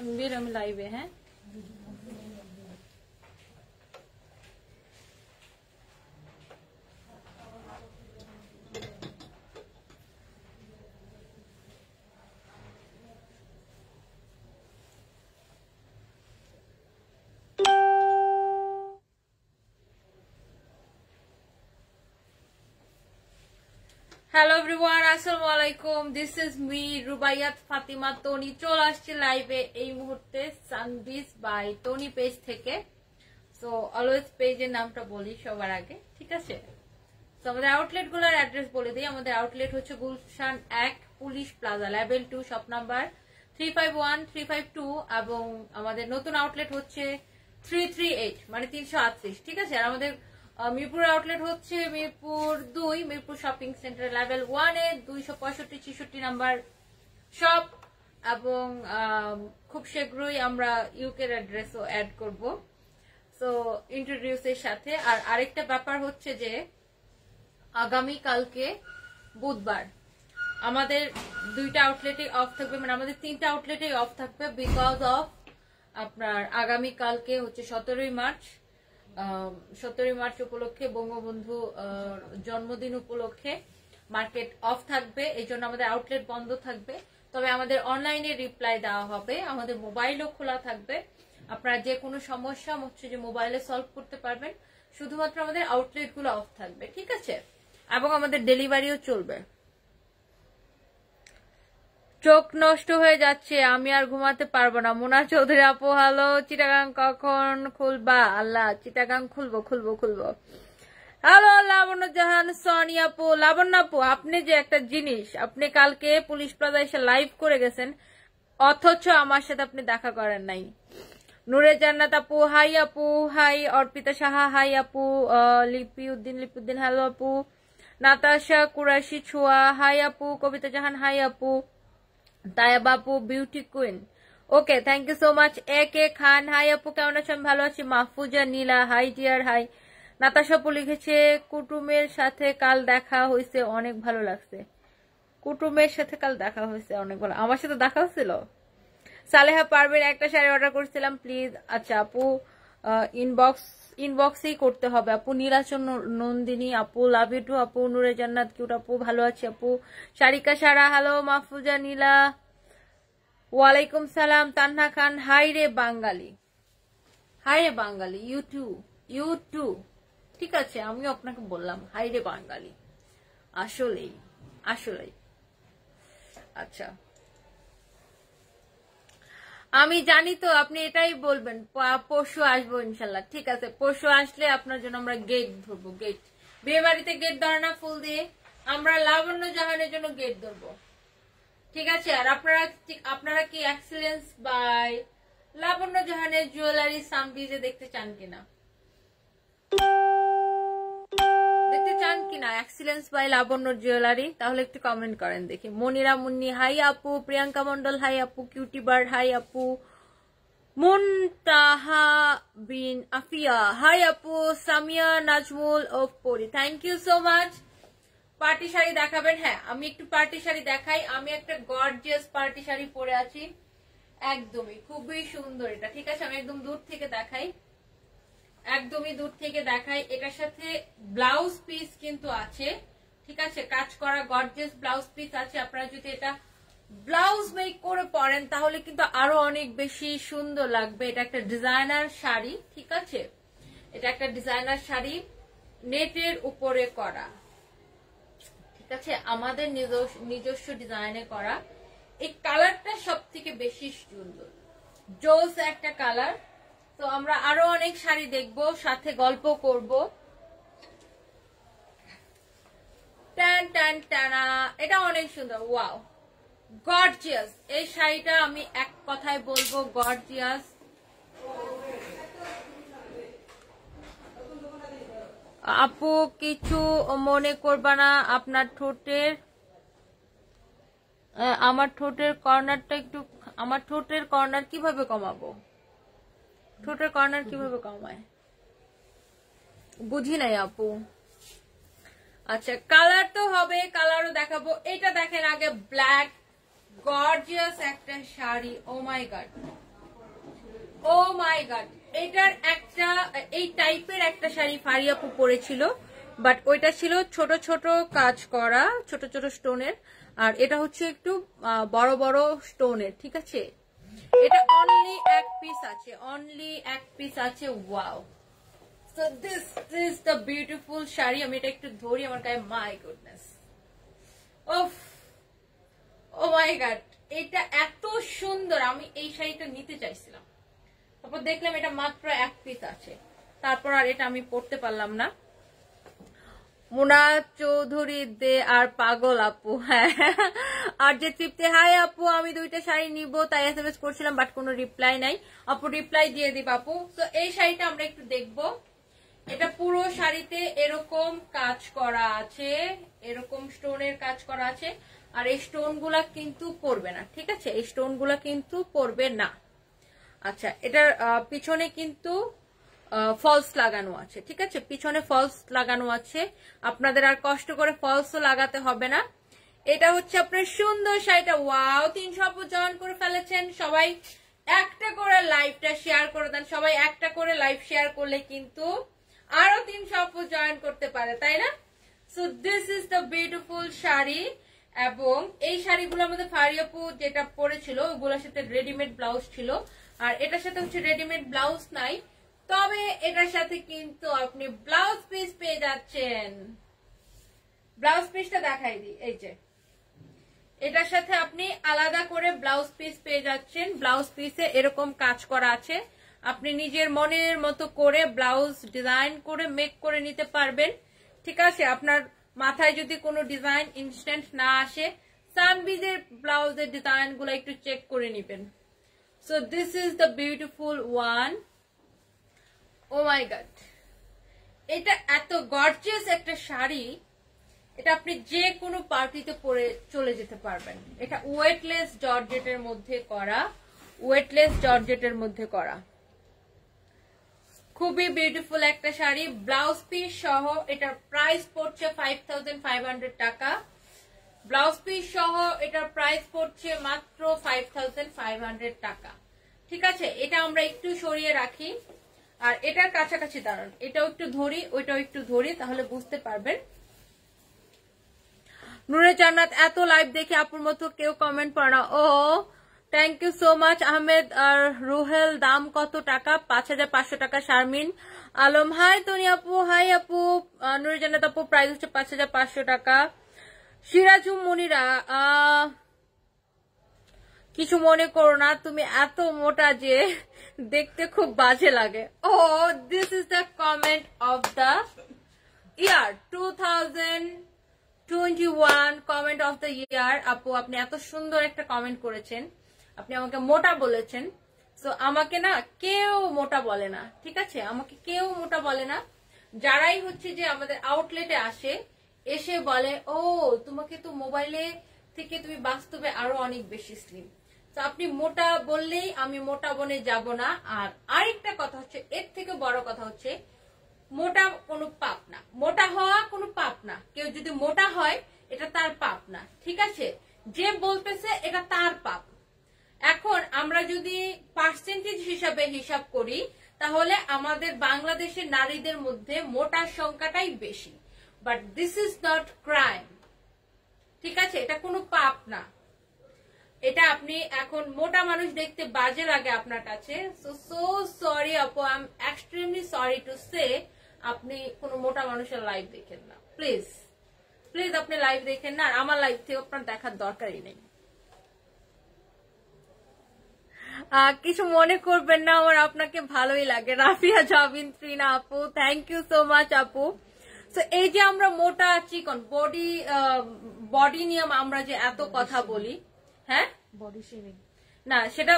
আমি লাইভে। হ্যাঁ হ্যালো এভরিওয়ান, আসসালামু আলাইকুম। This is me Rubaiyat Fatima Toni. চলে আসছি লাইভে এই মুহূর্তে সানবিজ বাই টনি পেজ থেকে। সো অলওয়েজ পেজের নামটা বলি সবার আগে, ঠিক আছে? তো আমাদের আউটলেট গুলোর অ্যাড্রেস বলে দিই। আমাদের আউটলেট হচ্ছে Gulshan 1 police plaza, level 2, shop number 351, 352 এবং আমাদের নতুন আউটলেট হচ্ছে 338 মানে 338, ঠিক আছে? আর আমাদের মিরপুর আউটলেট হচ্ছে Mirpur 2, Mirpur shopping centre level 1 এ 265-66 নাম্বার শপ। এবং খুব শীঘ্রই আমরা ইউকের অ্যাড্রেসও অ্যাড করব, সো ইন্ট্রোডিউসের সাথে। আর আরেকটা ব্যাপার হচ্ছে যে আগামী কালকে বুধবার আমাদের 2টা আউটলেটে অফ থাকবে, মানে আমাদের 3টা আউটলেটেই অফ থাকবে বিকজ অফ আপনার আগামী কালকে হচ্ছে 17ই মার্চ। 17ই মার্চ উপলক্ষে বঙ্গবন্ধু জন্মদিন উপলক্ষে মার্কেট অফ থাকবে, এই জন্য আমাদের আউটলেট বন্ধ থাকবে। তবে আমাদের অনলাইনে রিপ্লাই দেওয়া হবে, আমাদের মোবাইলও খোলা থাকবে। আপনারা যে কোনো সমস্যা হচ্ছে যে মোবাইলে সলভ করতে পারবেন, শুধুমাত্র আমাদের আউটলেট গুলো অফ থাকবে, ঠিক আছে? এবং আমাদের ডেলিভারিও চলবে। চোখ নষ্ট হয়ে যাচ্ছে, আমি আর ঘুমাতে পারবো না। মোনা চৌধুরী আপু হ্যালো। চিটাগাং কখন খুলবা? আল্লাহ, চিটাগাং খুলবো খুলবো খুলবো। হ্যালো লাবণ্য জাহান সনি আপু। লাবণ্য আপু, আপনি যে একটা জিনিস, আপনি কালকে পুলিশ প্লাজা এসে লাইভ করে গেছেন, অথচ আমার সাথে আপনি দেখা করেন নাই। নূরে জান্নাত আপু হাই আপু। হাই অর্পিতা সাহা হাই আপু। লিপিউদ্দিন হ্যালো আপু। নাতাশা কুরাশি ছোয়া হাই আপু। কবিতা জাহান হাই আপু। তায়া বাপু beauty queen, okay, thank you so much. A K Khan hi আপু, কেমন আছো? আমি ভালো আছি। Mahfuza Nila hi dear hi. Natasha আপু লিখেছে কুটুমের সাথে কাল দেখা হয়েছে, অনেক ভালো লাগছে। কুটুমের সাথে কাল দেখা হয়েছে, অনেক ভালো। আমার সাথে দেখা হয়েছিল? সালেহা পারবেন, একটা শাড়ি অর্ডার করেছিলাম প্লিজ। আচ্ছা আপু, ইনবক্সেই করতে হবে আপু। নীলাচন নন্দিনী আপু লাভ ইউ টু আপু। নূরে জান্নাত কিউট আপু ভালো আছি আপু। সারিকা সারা হ্যালো। মাহফুজা নীলা ওয়ালাইকুম সালাম। তান্না খান হাই রে বাঙালি। হাই রে বাঙালি, ইউ ঠিক আছে, আমিও আপনাকে বললাম হাই রে বাঙালি। আসলেই আসলেই। আচ্ছা, আমি জানি তো আপনি এটাই বলবেন। পরশু আসবো ইনশাল্লাহ, ঠিক আছে? পরশু আসলে আপনার জন্য আমরা গেট ধরবো। গেট, বিয়ে বাড়িতে গেট ধরে না ফুল দিয়ে, আমরা লাবণ্য জাহানের জন্য গেট ধরবো, ঠিক আছে? আর আপনারা কি এক্সেলেন্স বাই লাবণ্য জাহানের জুয়েলারি সানবিজে দেখতে চান কিনা? Excellence by Labonno jewellery? তাহলে একটু কমেন্ট করেন দেখি। মনিরা মুন্নি হাই আপু। প্রিয়াঙ্কা মন্ডল হাই আপু। কিউটি বার্ড হাই আপু। মুনতাহা বিন আফিয়া হাই আপু। সামিয়া নাজমুল ও Pori, thank you so much. Party sari দেখাবেন? হ্যাঁ, আমি একটু পার্টি শাড়ি দেখাই। আমি একটা গর্জিয়াস পার্টি শাড়ি পরে আছি, একদমই খুবই সুন্দর এটা, ঠিক আছে? আমি একদম দূর থেকে দেখাই, একদমই দূর থেকে দেখাই। এটার সাথে ব্লাউজ পিস কিন্তু আছে, ঠিক আছে? কাজ করা গর্জিয়াস ব্লাউজ পিস আছে। আপনারা যদি এটা ব্লাউজ মেক করে পরেন তাহলে কিন্তু আরো অনেক বেশি সুন্দর লাগবে। এটা একটা ডিজাইনার শাড়ি, ঠিক আছে? এটা একটা ডিজাইনার শাড়ি, নেটের উপরে করা, ঠিক আছে? আমাদের নিজস্ব ডিজাইনে করা। এই কালারটা সব থেকে বেশি সুন্দর, জোস একটা কালার। তো আমরা আরো অনেক শাড়ি দেখবো, সাথে গল্প করব। টান টান টানা, এটা অনেক সুন্দর, ওয়াও গর্জিয়াস। এই শাড়িটা আমি এক কথায় বলবো গর্জিয়াস। আপু কিছু মনে করবা না, আপনার ঠোঁটের আমার ঠোঁটের কর্নারটা একটু, আমার ঠোঁটের কর্নার কিভাবে কমাবো? ঠোঁটের কর্নার কিভাবে কমায় বুঝি নাই আপু। আচ্ছা, কালার তো হবে, কালারও দেখাবো। এটা দেখেন আগে, ব্ল্যাক গর্জিয়াস একটা শাড়ি, ও my god O my god, এটার একটা এই টাইপের একটা শাড়ি ফারিয়া আপু পরেছিল, বাট ওইটা ছিল ছোট ছোট কাজ করা, ছোট ছোট স্টোনের, আর এটা হচ্ছে একটু বড় বড় স্টোনের। ঠিক আছে, এটা অনলি এক পিস আছে, অনলি এক পিস আছে। Wow, so this is the beautiful sari. আমি এটা একটু ধরি আমার গায়ে, my goodness, of, O my god, এটা এত সুন্দর। আমি এই শাড়িটা নিতে চাইছিলাম, তারপর দেখলাম এটা মাত্র এক পিস আছে, তারপর আর এটা আমি পড়তে পারলাম না। মুনা চৌধুরী দে আর পাগল আপু, হ্যাঁ, আর যে তৃপ্তি, হাই আপু, আমি দুইটা শাড়ি নিব তাই এসএমএস করছিলাম, বাট কোনো রিপ্লাই নাই। আপু রিপ্লাই দিয়ে দিব আপু। তো এই শাড়িটা আমরা একটু দেখবো। এটা পুরো শাড়িতে এরকম কাজ করা আছে, এরকম স্টোনের কাজ করা আছে, আর এই স্টোন গুলা কিন্তু পড়বে না। ঠিক আছে, এই স্টোন গুলা কিন্তু পড়বে না। আচ্ছা, এটার পিছনে কিন্তু ফলস লাগানো আছে। ঠিক আছে, পিছনে ফলস লাগানো আছে, আপনাদের আর কষ্ট করে ফলসও লাগাতে হবে না। এটা হচ্ছে আপনার সুন্দর শাড়িটা। ওয়াও, 300 আপু জয়েন করে ফেলেছেন। সবাই একটা করে লাইভটা শেয়ার করে দেন, সবাই একটা করে লাইভ শেয়ার করলে কিন্তু আরো 300 আপু জয়েন করতে পারে, তাই না? So this is the beautiful sari. এবং এই শাড়িগুলো আমাদের ফারিয়া আপু যেটা পরেছিল ওগুলোর সাথে রেডিমেড ব্লাউজ ছিল, আর এটার সাথে হচ্ছে রেডিমেড ব্লাউজ নাই, তবে এটার সাথে কিন্তু আপনি ব্লাউজ পিস পেয়ে যাচ্ছেন। ব্লাউজ পিসটা দেখাই দিই, এই যে এটার সাথে আপনি আলাদা করে ব্লাউজ পিস পেয়ে যাচ্ছেন। ব্লাউজ পিসে এরকম কাজ করা আছে, আপনি নিজের মনের মতো করে ব্লাউজ ডিজাইন করে মেক করে নিতে পারবেন। ঠিক আছে, আপনার মাথায় যদি কোনো ডিজাইন ইনস্ট্যান্ট না আসে, সানবিজের ব্লাউজের ডিজাইন গুলো একটু চেক করে নিবেন। So this is the beautiful one. Oh my god, এটা এত গর্জিয়াস একটা শাড়ি, এটা আপনি যে কোনো পার্টিতে পরে চলে যেতে পারবেন। এটা ওয়েটলেস জর্জেটের মধ্যে করা, ওয়েটলেস জর্জেটের মধ্যে করা, খুবই বিউটিফুল একটা শাড়ি। ব্লাউজ পিস সহ এটার প্রাইস পড়ছে 5500 টাকা। ব্লাউজ পিস সহ এটার প্রাইস পড়ছে মাত্র 5500 টাকা। ঠিক আছে, এটা আমরা একটু সরিয়ে রাখি, আর এটার কাছাকাছি দাঁড়ান, এটাও একটু ধরি ওইটাও একটু ধরি, তাহলে বুঝতে পারবেন। নুরে জান্নাত, এত লাইভ দেখে আপুর মতো কেউ কমেন্ট পড়ে না। ও thank you so much. Ahmed আর রুহেল, দাম কত টাকা? 5500 টাকা। শারমিন আলম, হাই তনি আপু, হাই আপু। নুরে জান্নাত আপু, প্রাইস হচ্ছে 5500 টাকা। সিরাজুম মনিরা, কিছু মনে করো না, তুমি এত মোটা যে দেখতে খুব বাজে লাগে। ও, this is the comment of the year 2021, comment of the year. আপু আপনি এত সুন্দর একটা কমেন্ট করেছেন, আপনি আমাকে মোটা বলেছেন। সো আমাকে না কেউ মোটা বলে না, ঠিক আছে, আমাকে কেউ মোটা বলে না। যারাই হচ্ছে যে আমাদের আউটলেটে আসে, এসে বলে ও তোমাকে তো মোবাইলে থেকে তুমি বাস্তবে আরো অনেক বেশি স্লিম। তো আপনি মোটা বললেই আমি মোটা বনে যাব না। আর আরেকটা কথা হচ্ছে, এর থেকে বড় কথা হচ্ছে, মোটা কোনো পাপ না, মোটা হওয়া কোনো পাপ না। কেউ যদি মোটা হয় এটা তার পাপ না, ঠিক আছে, যে বলতেছে এটা তার পাপ। এখন আমরা যদি পার্সেন্টেজ হিসাবে হিসাব করি, তাহলে আমাদের বাংলাদেশের নারীদের মধ্যে মোটার সংখ্যাটাই বেশি। But this is not crime, ঠিক আছে, এটা কোনো পাপ না। এটা আপনি এখন মোটা মানুষ দেখতে বাজে লাগে আপনার কাছে, সো সরি আপু, I am extremely sorry to say, আপনি কোনো মোটা মানুষের লাইভ দেখেন না, প্লিজ প্লিজ আপনি লাইভ দেখেন না, আর আমার লাইভ থেকে আপনার দেখার দরকারই নেই। কিছু মনে করবেন না, আমার আপনাকে ভালোই লাগে। রাফিয়া জাবিন ত্রিনা আপু, থ্যাংক ইউ সো মাচ আপু। তো এই যে আমরা মোটা চিকন বডি নিয়ে আমরা যে এত কথা বলি, হ্যাঁ, বডি শেমিং না, সেটা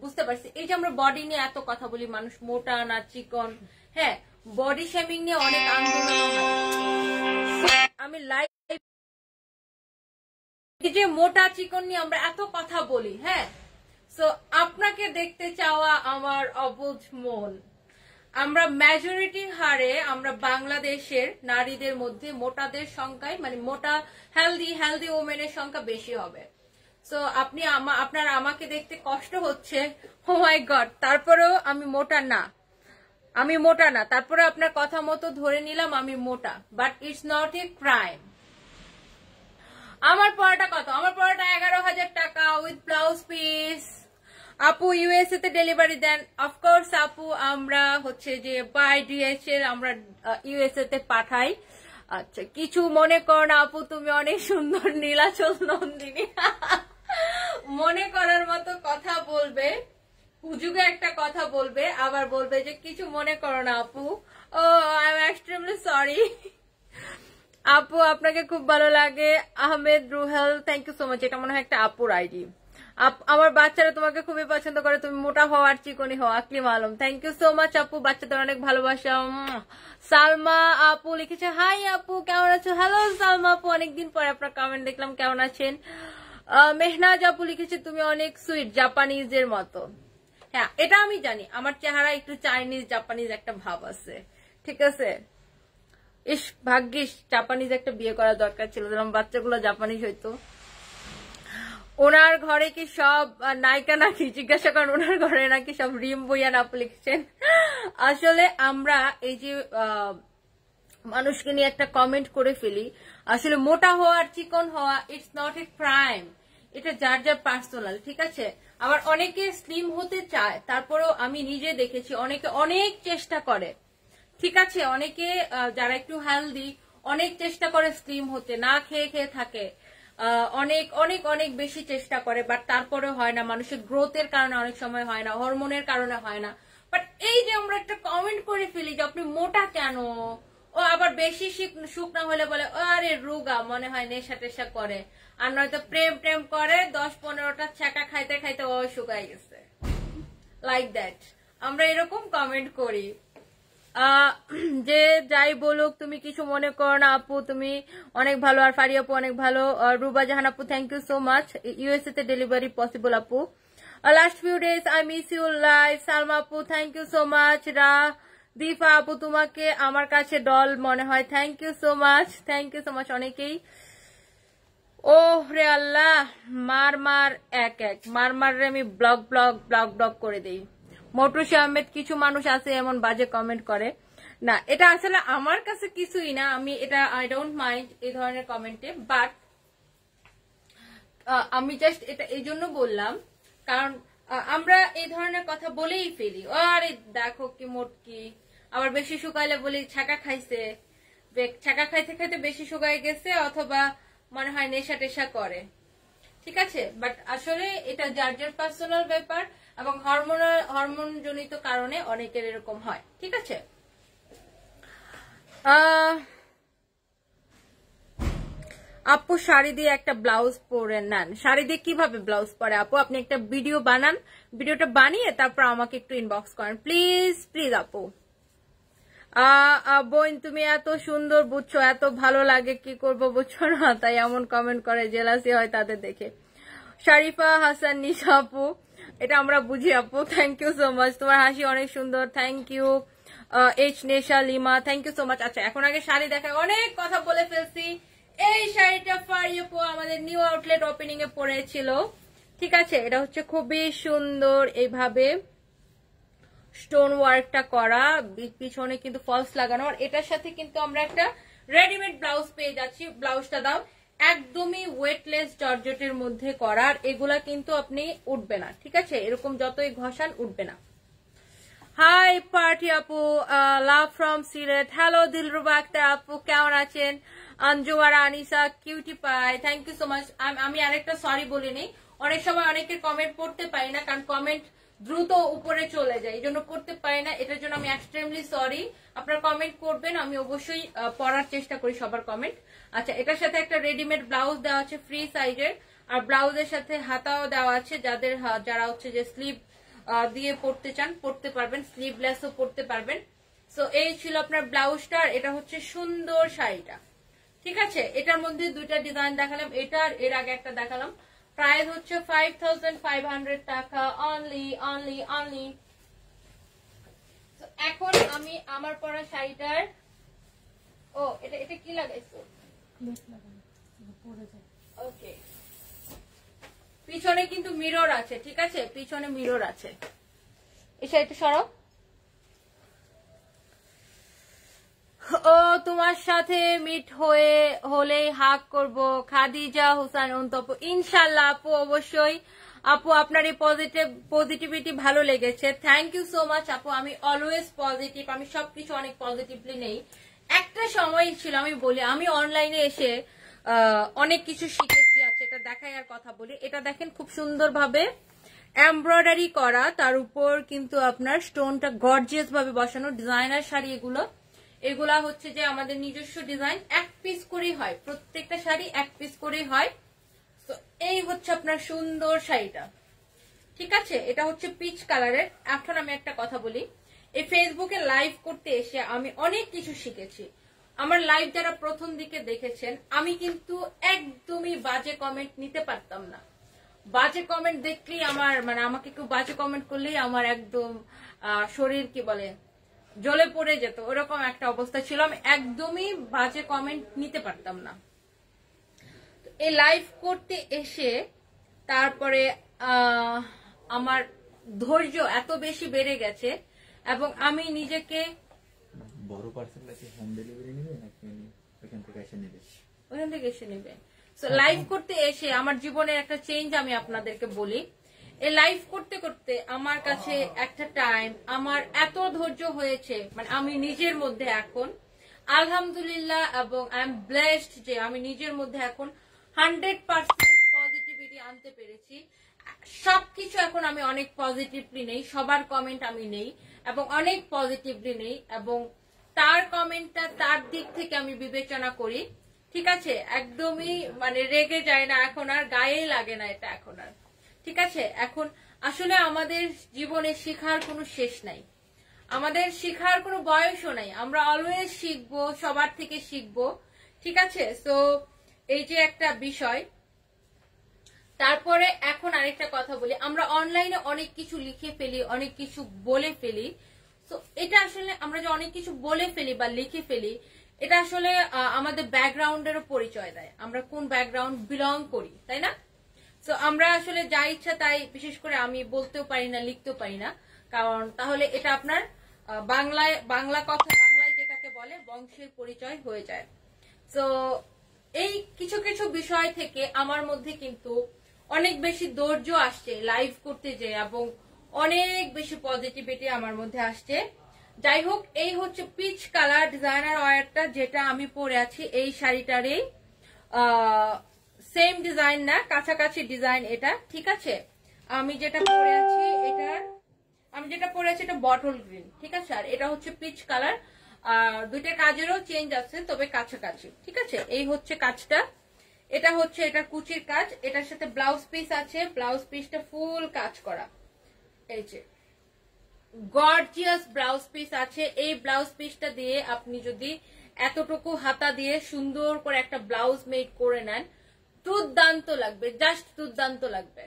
বুঝতে পারছি। এই যে আমরা বডি নিয়ে এত কথা বলি, মানুষ মোটা না চিকন, হ্যাঁ, বডি শেমিং নিয়ে অনেক আন্দোলন হয়। আমি লাইভ যে মোটা চিকন নিয়ে আমরা এত কথা বলি, হ্যাঁ, সো আপনাকে দেখতে চাওয়া আমার অবুঝ মন। আমরা মেজরিটির হারে আমরা বাংলাদেশের নারীদের মধ্যে মোটাদের সংখ্যায়, মানে মোটা হেলদি ওমেনের সংখ্যা বেশি হবে। সো আপনি আপনার আমাকে দেখতে কষ্ট হচ্ছে, ও মাই গড, তারপরেও আমি মোটা না, তারপরে আপনার কথা মতো ধরে নিলাম আমি মোটা, but it's not a crime. আমার পড়াটা কত? আমার পড়াটা 11,000 টাকা উইথ ব্লাউজ পিস। আপু ইউএসএ তে ডেলিভারি দেন? অফকোর্স আপু, আমরা হচ্ছে যে বাই ডিএচএল আমরা ইউএসএ তে পাঠাই। আচ্ছা, কিছু মনে কর না আপু, তুমি অনেক সুন্দর নীলাচল নন্দিনী। মনে করার মতো কথা বলবে, হুজুগে একটা কথা বলবে, আবার বলবে যে কিছু মনে করো না আপু। Oh I am extremely sorry আপু, আপনাকে খুব ভালো লাগে। Ahmed Ruhel, thank you so much. এটা মনে হয় একটা আপুর আইডি। আমার বাচ্চারা তোমাকে খুবই পছন্দ করে, তুমি মোটা হও আর চিকনি হও। Aklim Alam, thank you so much আপু, বাচ্চাদের অনেক ভালোবাসা। সালমা আপু লিখেছে হাই আপু, কেমন আছো? হ্যালো সালমা আপু, অনেকদিন পরে আপনার কমেন্ট দেখলাম, কেমন আছেন? মেহনাজ আপু লিখেছে তুমি অনেক সুইট, জাপানিজের মতো। হ্যাঁ, এটা আমি জানি, আমার চেহারা একটু চাইনিজ জাপানিজ একটা ভাব আছে, ঠিক আছে। ইস, ভাগ্যিস জাপানিজ একটা বিয়ে করা দরকার ছিল, যেরকম বাচ্চাগুলো জাপানিজ হইতো। ওনার ঘরে কি সব নায়িকা নাকি? জিজ্ঞাসা করেন, ওনার ঘরে নাকি সব রিম বইয়া আপু লিখছেন। আসলে আমরা এই যে মানুষকে নিয়ে একটা কমেন্ট করে ফেলি, আসলে মোটা হওয়া আর চিকন হওয়া ইটস নট এ ক্রাইম, এটা যার যার পার্সোনাল, ঠিক আছে। আবার অনেকে স্লিম হতে চায়, তারপরেও আমি নিজে দেখেছি অনেকে অনেক চেষ্টা করে, ঠিক আছে। অনেকে যারা একটু হেলদি অনেক চেষ্টা করে স্লিম হতে, না খেয়ে খেয়ে থাকে, অনেক অনেক অনেক বেশি চেষ্টা করে, বাট তারপরে হয় না। মানুষের গ্রোথের কারণে অনেক সময় হয় না, হরমোনের কারণে হয় না। বাট এই যে আমরা একটা কমেন্ট করে ফেলি যে আপনি মোটা কেন, ও আবার বেশি শুকনা হলে বলে আরে রোগা, মনে হয় নেশা টেশা করে, আর নয়তো প্রেম করে 10-15টা ছ্যাঁকা খাইতে খাইতে ও শুকাই গেছে, লাইক দ্যাট। আমরা এরকম কমেন্ট করি। যে যাই বলুক, তুমি কিছু মনে করো না আপু, তুমি অনেক ভালো। আর ফারি আপু অনেক ভালো। রুবা জাহান আপু, thank you so much. USA তে ডেলিভারি পসিবল আপু। Last few days I miss you live. Salma আপু, thank you so much. Dipa আপু, তোমাকে আমার কাছে ডল মনে হয়, thank you so much, thank you so much. অনেকেই ও রে আল্লাহ, মার এক মার রে আমি ব্লগ করে দেই। মটরুশি আহমেদ, কিছু মানুষ আছে এমন বাজে কমেন্ট করে না, এটা আসলে আমার কাছে কিছুই না, আমি এটা আই ডোন্ট মাইন্ড এই ধরনের কমেন্টে, বাট আমি জাস্ট এটা এই জন্য বললাম কারণ আমরা এই ধরনের কথা বলেই ফেলি, আরে দেখো কি মোটকি, আবার বেশি শুকাইলে বলি ছাকা খাইছে, ছাকা খাইতে খাইতে বেশি শুকাই গেছে, অথবা মনে হয় নেশা টেশা করে, ঠিক আছে। বাট আসলে এটা যার যার পার্সোনাল ব্যাপার, এবং হরমোন জনিত কারণে অনেকের এরকম হয়, ঠিক আছে। আপু শাড়ি দিয়ে একটা ব্লাউজ পরে নেন। শাড়ি দিয়ে কিভাবে ব্লাউজ পরে আপু? আপনি একটা ভিডিও বানান, ভিডিওটা বানিয়ে তারপর আমাকে একটু ইনবক্স করেন প্লিজ আপু। বোন তুমি এত সুন্দর, বুঝছো, এত ভালো লাগে, কি করব বুঝছো না, তাই এমন কমেন্ট করে, জেলাসি হয় তাদের দেখে। শারিফা হাসান নিশা আপু, এটা আমরা বুঝি আপু, থ্যাংক ইউ সো মাচ, তোমার হাসি অনেক সুন্দর, thank you. H Nesha Lima, thank you so much. আচ্ছা, এখন আগে শাড়ি দেখায়, অনেক কথা বলে ফেলছি। এই শাড়িটা ফারি আপু আমাদের নিউ আউটলেট ওপেনিং এ পড়েছিল, ঠিক আছে। এটা হচ্ছে খুবই সুন্দর, এইভাবে স্টোন ওয়ার্কটা করা, পিছনে কিন্তু ফলস লাগানো, আর এটার সাথে কিন্তু আমরা একটা রেডিমেড ব্লাউজ পেয়ে যাচ্ছি। ব্লাউজটা দাও একদমই ওয়েটলেস জর্জেটের মধ্যে করার, এগুলা কিন্তু আপনি উঠবে না, ঠিক আছে, এরকম যতই ঘষান উঠবে না। হাই পার্টি আপু, love from Sylhet. Hello Dilruba Akter আপু, কেমন আছেন? Anjumara Anisa cutie pie, thank you so much. আমি আরেকটা সরি বলিনি, অনেক সময় অনেকের কমেন্ট পড়তে পারি না, কারণ কমেন্ট দ্রুত উপরে চলে যায়, এই জন্য পড়তে পারি না, এটার জন্য আমি এক্সট্রিমলি সরি। আপনারা কমেন্ট করবেন, আমি অবশ্যই পড়ার চেষ্টা করি সবার কমেন্ট। আচ্ছা, এটার সাথে একটা রেডিমেড ব্লাউজ দেওয়া আছে ফ্রি সাইজের, আর ব্লাউজের সাথে হাতাও দেওয়া আছে, যারা হচ্ছে যে স্লিভ দিয়ে পড়তে চান পড়তে পারবেন, স্লিভলেসও পড়তে পারবেন। সো এই ছিল আপনার ব্লাউজটা, আর এটা হচ্ছে সুন্দর শাড়িটা, ঠিক আছে। এটার মধ্যে দুইটা ডিজাইন দেখালাম, এটা আর এর আগে একটা দেখালাম। প্রাইস হচ্ছে 5500 টাকা অনলি। এখন আমি আমার পরা শাড়িটার, ও এটা কি লাগাইছো? ওকে, পিছনে কিন্তু মিরর আছে, ঠিক আছে, পিছনে মিরর আছে। এই সাইডটা সরো। ও তোমার সাথে মিট হলে হাক করব, খাদিজা হোসেন অন্তপ। ইনশাল্লাহ আপু, অবশ্যই আপু, আপনার এই পজিটিভিটি ভালো লেগেছে, থ্যাংক ইউ সো মাচ আপু। আমি অলওয়েজ পজিটিভ, আমি সবকিছু অনেক পজিটিভলি নেই। একটা সময় ছিল, আমি বলি, আমি অনলাইনে এসে অনেক কিছু শিখেছি। আচ্ছা, এটা দেখাই আর কথা বলি। এটা দেখেন খুব সুন্দরভাবে এমব্রয়ডারি করা, তার উপর কিন্তু আপনার স্টোনটা গর্জিয়াস ভাবে বসানো, ডিজাইনার শাড়ি এগুলো। এগুলা হচ্ছে যে আমাদের নিজস্ব ডিজাইন, এক পিস করেই হয়, প্রত্যেকটা শাড়ি এক পিস করেই হয়। তো এই হচ্ছে আপনার সুন্দর শাড়িটা, ঠিক আছে। এটা হচ্ছে পিচ কালারের। এখন আমি একটা কথা বলি, এই ফেসবুকে লাইভ করতে এসে আমি অনেক কিছু শিখেছি। আমার লাইভ যারা প্রথম দিকে দেখেছেন, আমি কিন্তু একদমই বাজে কমেন্ট নিতে পারতাম না। বাজে কমেন্ট দেখলেই আমার মানে আমাকে কেউ বাজে কমেন্ট করলেই আমার একদম শরীর কি বলে জ্বলে পড়ে যেত, ওরকম একটা অবস্থা ছিল। আমি একদমই বাজে কমেন্ট নিতে পারতাম না। এই লাইভ করতে এসে তারপরে আমার ধৈর্য এত বেশি বেড়ে গেছে এবং আমি নিজেকে বড় পার্সেল আছে, হোম ডেলিভারি নেবে নাকি ওখান থেকে এসে নেবে? ওখান থেকে এসে নেবে। সো লাইভ করতে এসে আমার জীবনের একটা চেঞ্জ আমি আপনাদেরকে বলি। এই লাইভ করতে করতে আমার কাছে একটা টাইম আমার এত ধৈর্য হয়েছে, মানে আমি নিজের মধ্যে এখন আলহামদুলিল্লাহ, এবং আই এম ব্লেসড যে আমি নিজের মধ্যে এখন 100% পজিটিভিটি আনতে পেরেছি। সবকিছু এখন আমি অনেক পজিটিভলি নেই, সবার কমেন্ট আমি নেই এবং অনেক পজিটিভলি নেই, এবং তার কমেন্টটা তার দিক থেকে আমি বিবেচনা করি, ঠিক আছে। একদমই মানে রেগে যায় না এখন, আর গায়ে লাগে না এটা এখন আর, ঠিক আছে। এখন আসলে আমাদের জীবনে শেখার কোনো শেষ নাই, আমাদের শেখার কোনো বয়সও নাই, আমরা অলওয়েজ শিখবো, সবার থেকে শিখবো, ঠিক আছে। সো এই যে একটা বিষয়। তারপরে এখন আরেকটা কথা বলি, আমরা অনলাইনে অনেক কিছু লিখে ফেলি, অনেক কিছু বলে ফেলি। তো এটা আসলে আমরা যে অনেক কিছু বলে ফেলি বা লিখে ফেলি, এটা আসলে আমাদের ব্যাকগ্রাউন্ডেরও পরিচয় দেয়, আমরা কোন ব্যাকগ্রাউন্ড বিলং করি, তাই না? তো আমরা আসলে যা ইচ্ছা তাই, বিশেষ করে আমি বলতেও পারি না, লিখতেও পারি না, কারণ তাহলে এটা আপনার বাংলা কথা, বাংলায় যেটাকে বলে বংশের পরিচয় হয়ে যায়। তো এই কিছু কিছু বিষয় থেকে আমার মধ্যে কিন্তু অনেক বেশি ধৈর্য আসছে লাইভ করতে যে, এবং অনেক বেশি পজিটিভিটি আমার মধ্যে আসছে। যাই হোক, এই হচ্ছে পিচ কালার ডিজাইনার ওয়্যারটা, যেটা আমি পরে আছি। এই শাড়িটারই সেম ডিজাইন না, কাছাকাছি ডিজাইন এটা, ঠিক আছে। আমি যেটা পরে আছি এটা বটল গ্রিন, ঠিক আছে, আর এটা হচ্ছে পিচ কালার। দুইটা কাজেরও চেঞ্জ আছে, তবে কাছাকাছি, ঠিক আছে। এই হচ্ছে কাজটা, এটা হচ্ছে এটা কুচির কাজ, এটার সাথে ব্লাউজ পিস আছে, ব্লাউজ পিসটা ফুল কাজ করা, এই যে গর্জিয়াস ব্লাউজ পিস আছে। এই ব্লাউজ পিসটা দিয়ে আপনি যদি এতটুকু হাতা দিয়ে সুন্দর করে একটা ব্লাউজ মেক করে নেন, দুর্দান্ত লাগবে, জাস্ট দুর্দান্ত লাগবে।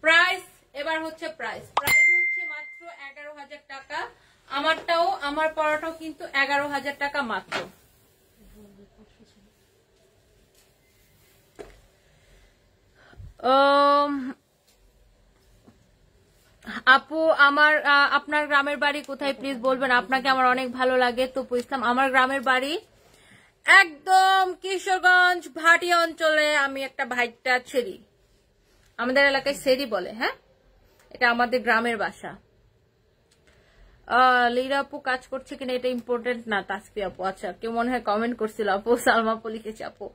প্রাইস এবার হচ্ছে প্রাইস হচ্ছে মাত্র 11,000 টাকা। আমার পড়াটাও কিন্তু 11,000 টাকা মাত্র। আপু আপনার গ্রামের বাড়ি কোথায় প্লিজ বলবেন, আপনাকে আমার অনেক ভালো লাগে। তো ইসলাম, আমার গ্রামের বাড়ি একদম কিশোরগঞ্জ ভাটি অঞ্চলে। আমি একটা ভাইটা ছেড়ি, আমাদের এলাকায় সেরি বলে, হ্যাঁ, এটা আমাদের গ্রামের বাসা। লীরা আপু কাজ করছে কিনা এটা ইম্পর্টেন্ট না, তাসফি আপু। আচ্ছা, কেউ মনে হয় কমেন্ট করছিল আপু, সালমা আপু লিখেছে। আপু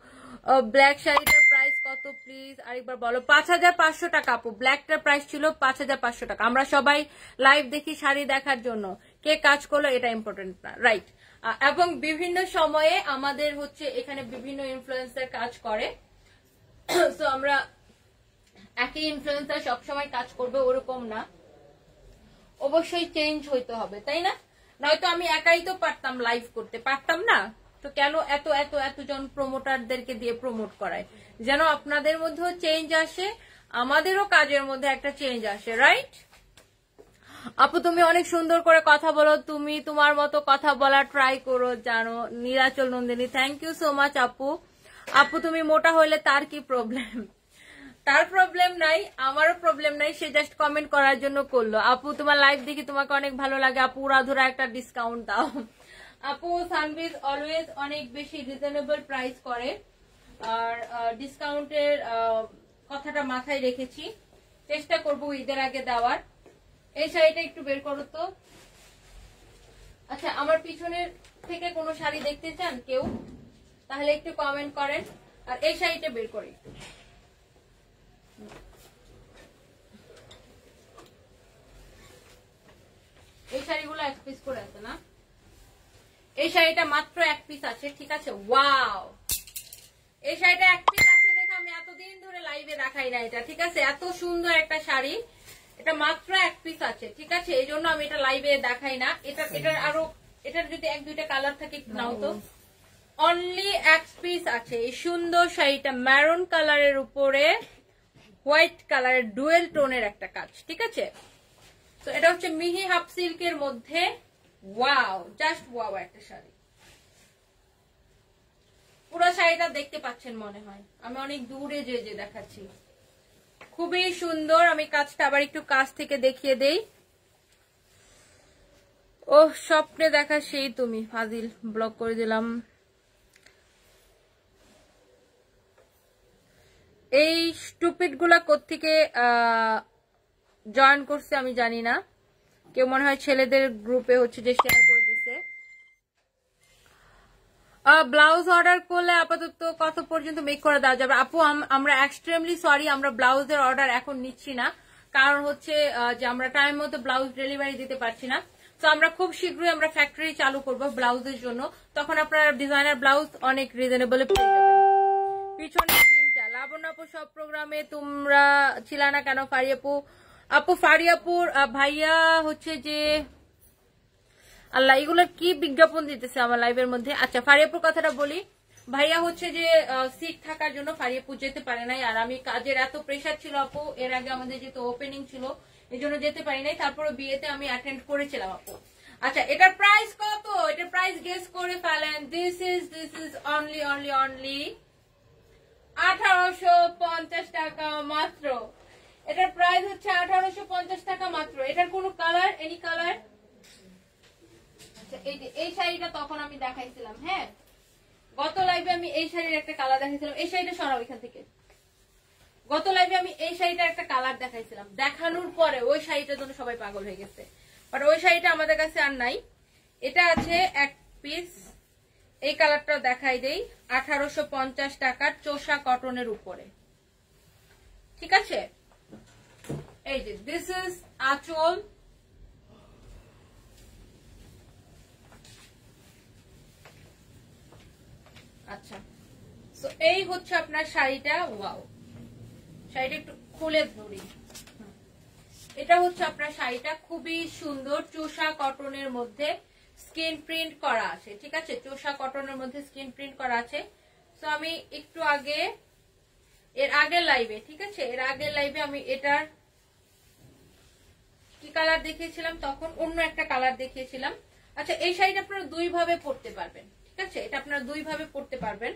ব্ল্যাক শাড়িটার প্রাইস কত প্লিজ আরেকবার বলো। 5,500 টাকা আপু, ব্ল্যাকটার প্রাইস ছিল 5,500 টাকা। আমরা সবাই লাইভ দেখি শাড়ি দেখার জন্য, কে কাজ করলো এটা ইম্পর্টেন্ট না, রাইট। এবং বিভিন্ন সময়ে আমাদের হচ্ছে এখানে বিভিন্ন ইনফ্লুয়েন্সার কাজ করে, তো আমরা একই ইনফ্লুয়েন্সার সবসময় কাজ করবে ওরকম না, অবশ্যই চেঞ্জ হইতে হবে, তাই না? নয়তো আমি একাই তো পারতাম লাইভ করতে, পারতাম না তো কেন এতজন প্রমোটারদেরকে দিয়ে প্রমোট করায়, যেন আপনাদের মধ্যেও চেঞ্জ আসে, আমাদেরও কাজের মধ্যে একটা চেঞ্জ আসে, রাইট? আপু তুমি অনেক সুন্দর করে কথা বলো, তুমি তোমার মতো কথা বলা ট্রাই করো জানো। Nilachal Nandini, thank you so much আপু। আপু তুমি মোটা হইলে তার কি প্রবলেম? তার প্রবলেম নাই, আমারও প্রবলেম নাই, সে জাস্ট কমেন্ট করার জন্য করলো। আপু তোমার লাইভ দেখি তোমাকে অনেক ভালো লাগে আপু, উড়াধুরা একটা ডিসকাউন্ট দাও। আপু সানবিজ অলওয়েজ অনেক বেশি রিজনেবল প্রাইস করে, আর ডিসকাউন্টের কথাটা মাথায় রেখেছি, চেষ্টা করবো ঈদের আগে দেওয়ার। এই শাড়িটা একটু বের করো তো। আচ্ছা, আমার পিছনের থেকে কোনো শাড়ি দেখতে চান কেউ, তাহলে একটু কমেন্ট করেন। আর এই শাড়িটা বের করি, এই শাড়িগুলো এক পিস করে আছে না, এই শাড়িটা মাত্র এক পিস আছে, ঠিক আছে। ওয়াও, এই শাড়িটা এক পিস আছে দেখে আমি এতদিন ধরে লাইভে দেখাই না এটা, ঠিক আছে। এত সুন্দর একটা শাড়ি, এটা মাত্র এক পিস আছে, ঠিক আছে, এই জন্য আমি এটা লাইভে দেখাই না। এটার আরো, এটার যদি এক দুইটা কালার থাকে নাও তো। অনলি এক পিস আছে এই সুন্দর শাড়িটা, ম্যারুন কালারের উপরে হোয়াইট কালারের ডুয়েল টোনের একটা কাজ, ঠিক আছে। তো এটা হচ্ছে মিহি হাফ সিল্কের মধ্যে, ওয়াও, জাস্ট ওয়াও একটা শাড়ি। পুরো শাড়িটা দেখতে পাচ্ছেন মনে হয়, আমি অনেক দূরে যে দেখাচ্ছি, খুবই সুন্দর। আমি কাজটা আবার একটু কাছ থেকে দেখিয়ে দেই। ও স্বপ্নে দেখা সেই তুমি, ফাজিল, ব্লক করে দিলাম। এই স্টুপিড গুলা কোত্থেকে জয়েন করছে আমি জানি না, কেউ মনে হয় ছেলেদের গ্রুপে হচ্ছে যে শেয়ার করে দিছে। ব্লাউজ অর্ডার করলে আপাতত কত পর্যন্ত মেক করে দেওয়া যাবে? আপু আমরা এক্সট্রিমলি সরি, আমরা ব্লাউজের অর্ডার এখন নিচ্ছি না, কারণ হচ্ছে যে আমরা টাইম মতো ব্লাউজ ডেলিভারি দিতে পারছি না। তো আমরা খুব শীঘ্রই আমরা ফ্যাক্টরি চালু করব ব্লাউজের জন্য, তখন আপনার ডিজাইনার ব্লাউজ অনেক রিজনেবল পেয়ে যাবেন। পিছনে গ্রিনটা, লাবণ্য আপু সব প্রোগ্রামে তোমরা ছিল না কেন? ফারিয়াপু, আপু ফারিয়াপুর ভাইয়া হচ্ছে যে, আল্লাহ এগুলো কি বিজ্ঞাপন দিতেছে আমার লাইভের মধ্যে। আচ্ছা, ফারিয়াপুর কথাটা বলি, ভাইয়া হচ্ছে যে সিক থাকার জন্য ফারিয়াপুর যেতে পারে নাই, আর আমি কাজের এত প্রেশার ছিল আপু, এর আগে আমাদের যেহেতু ওপেনিং ছিল এই জন্য যেতে পারি নাই, তারপরে বিয়েতে আমি অ্যাটেন্ড করেছিলাম আপু। আচ্ছা, এটার প্রাইস কত? এটার প্রাইস গেস করে ফেলেন। দিস ইজ অনলি 1850 টাকা মাত্র। এটার প্রাইস হচ্ছে 1850 টাকা মাত্র। এটার কোন কালার, এনি কালার। এই শাড়িটা তখন আমি দেখাইছিলাম, হ্যাঁ গত লাইভে আমি এই শাড়ির একটা কালার দেখাইছিলাম। এই শাড়িটা সরাও এখান থেকে। গত লাইভে আমি এই শাড়িটার একটা কালার দেখাইছিলাম, দেখানোর পরে ওই শাড়িটার জন্য সবাই পাগল হয়ে গেছে, বাট ওই শাড়িটা আমাদের কাছে আর নাই। এটা আছে এক পিস, এই কালারটা দেখাই দেই, 1850 টাকার চোষা কটনের উপরে, ঠিক আছে। এই যে দিস ইজ আঁচল, আচ্ছা সো এই হচ্ছে আপনার শাড়িটা। ওয়াও, শাড়িটা একটু খুলে ধরি, এটা হচ্ছে আপনার শাড়িটা, খুবই সুন্দর, চোষা কটনের মধ্যে স্কিন প্রিন্ট করা আছে, ঠিক আছে, চোষা কটনের মধ্যে স্কিন প্রিন্ট করা আছে। তো আমি একটু আগে, এর আগের লাইভে, ঠিক আছে, এর আগের লাইভে আমি এটার কি কালার দেখিয়েছিলাম, তখন অন্য একটা কালার দেখিয়েছিলাম। আচ্ছা, এই শাড়িটা আপনারা দুই ভাবে পরতে পারবেন, ঠিক আছে, এটা আপনারা দুই ভাবে পরতে পারবেন।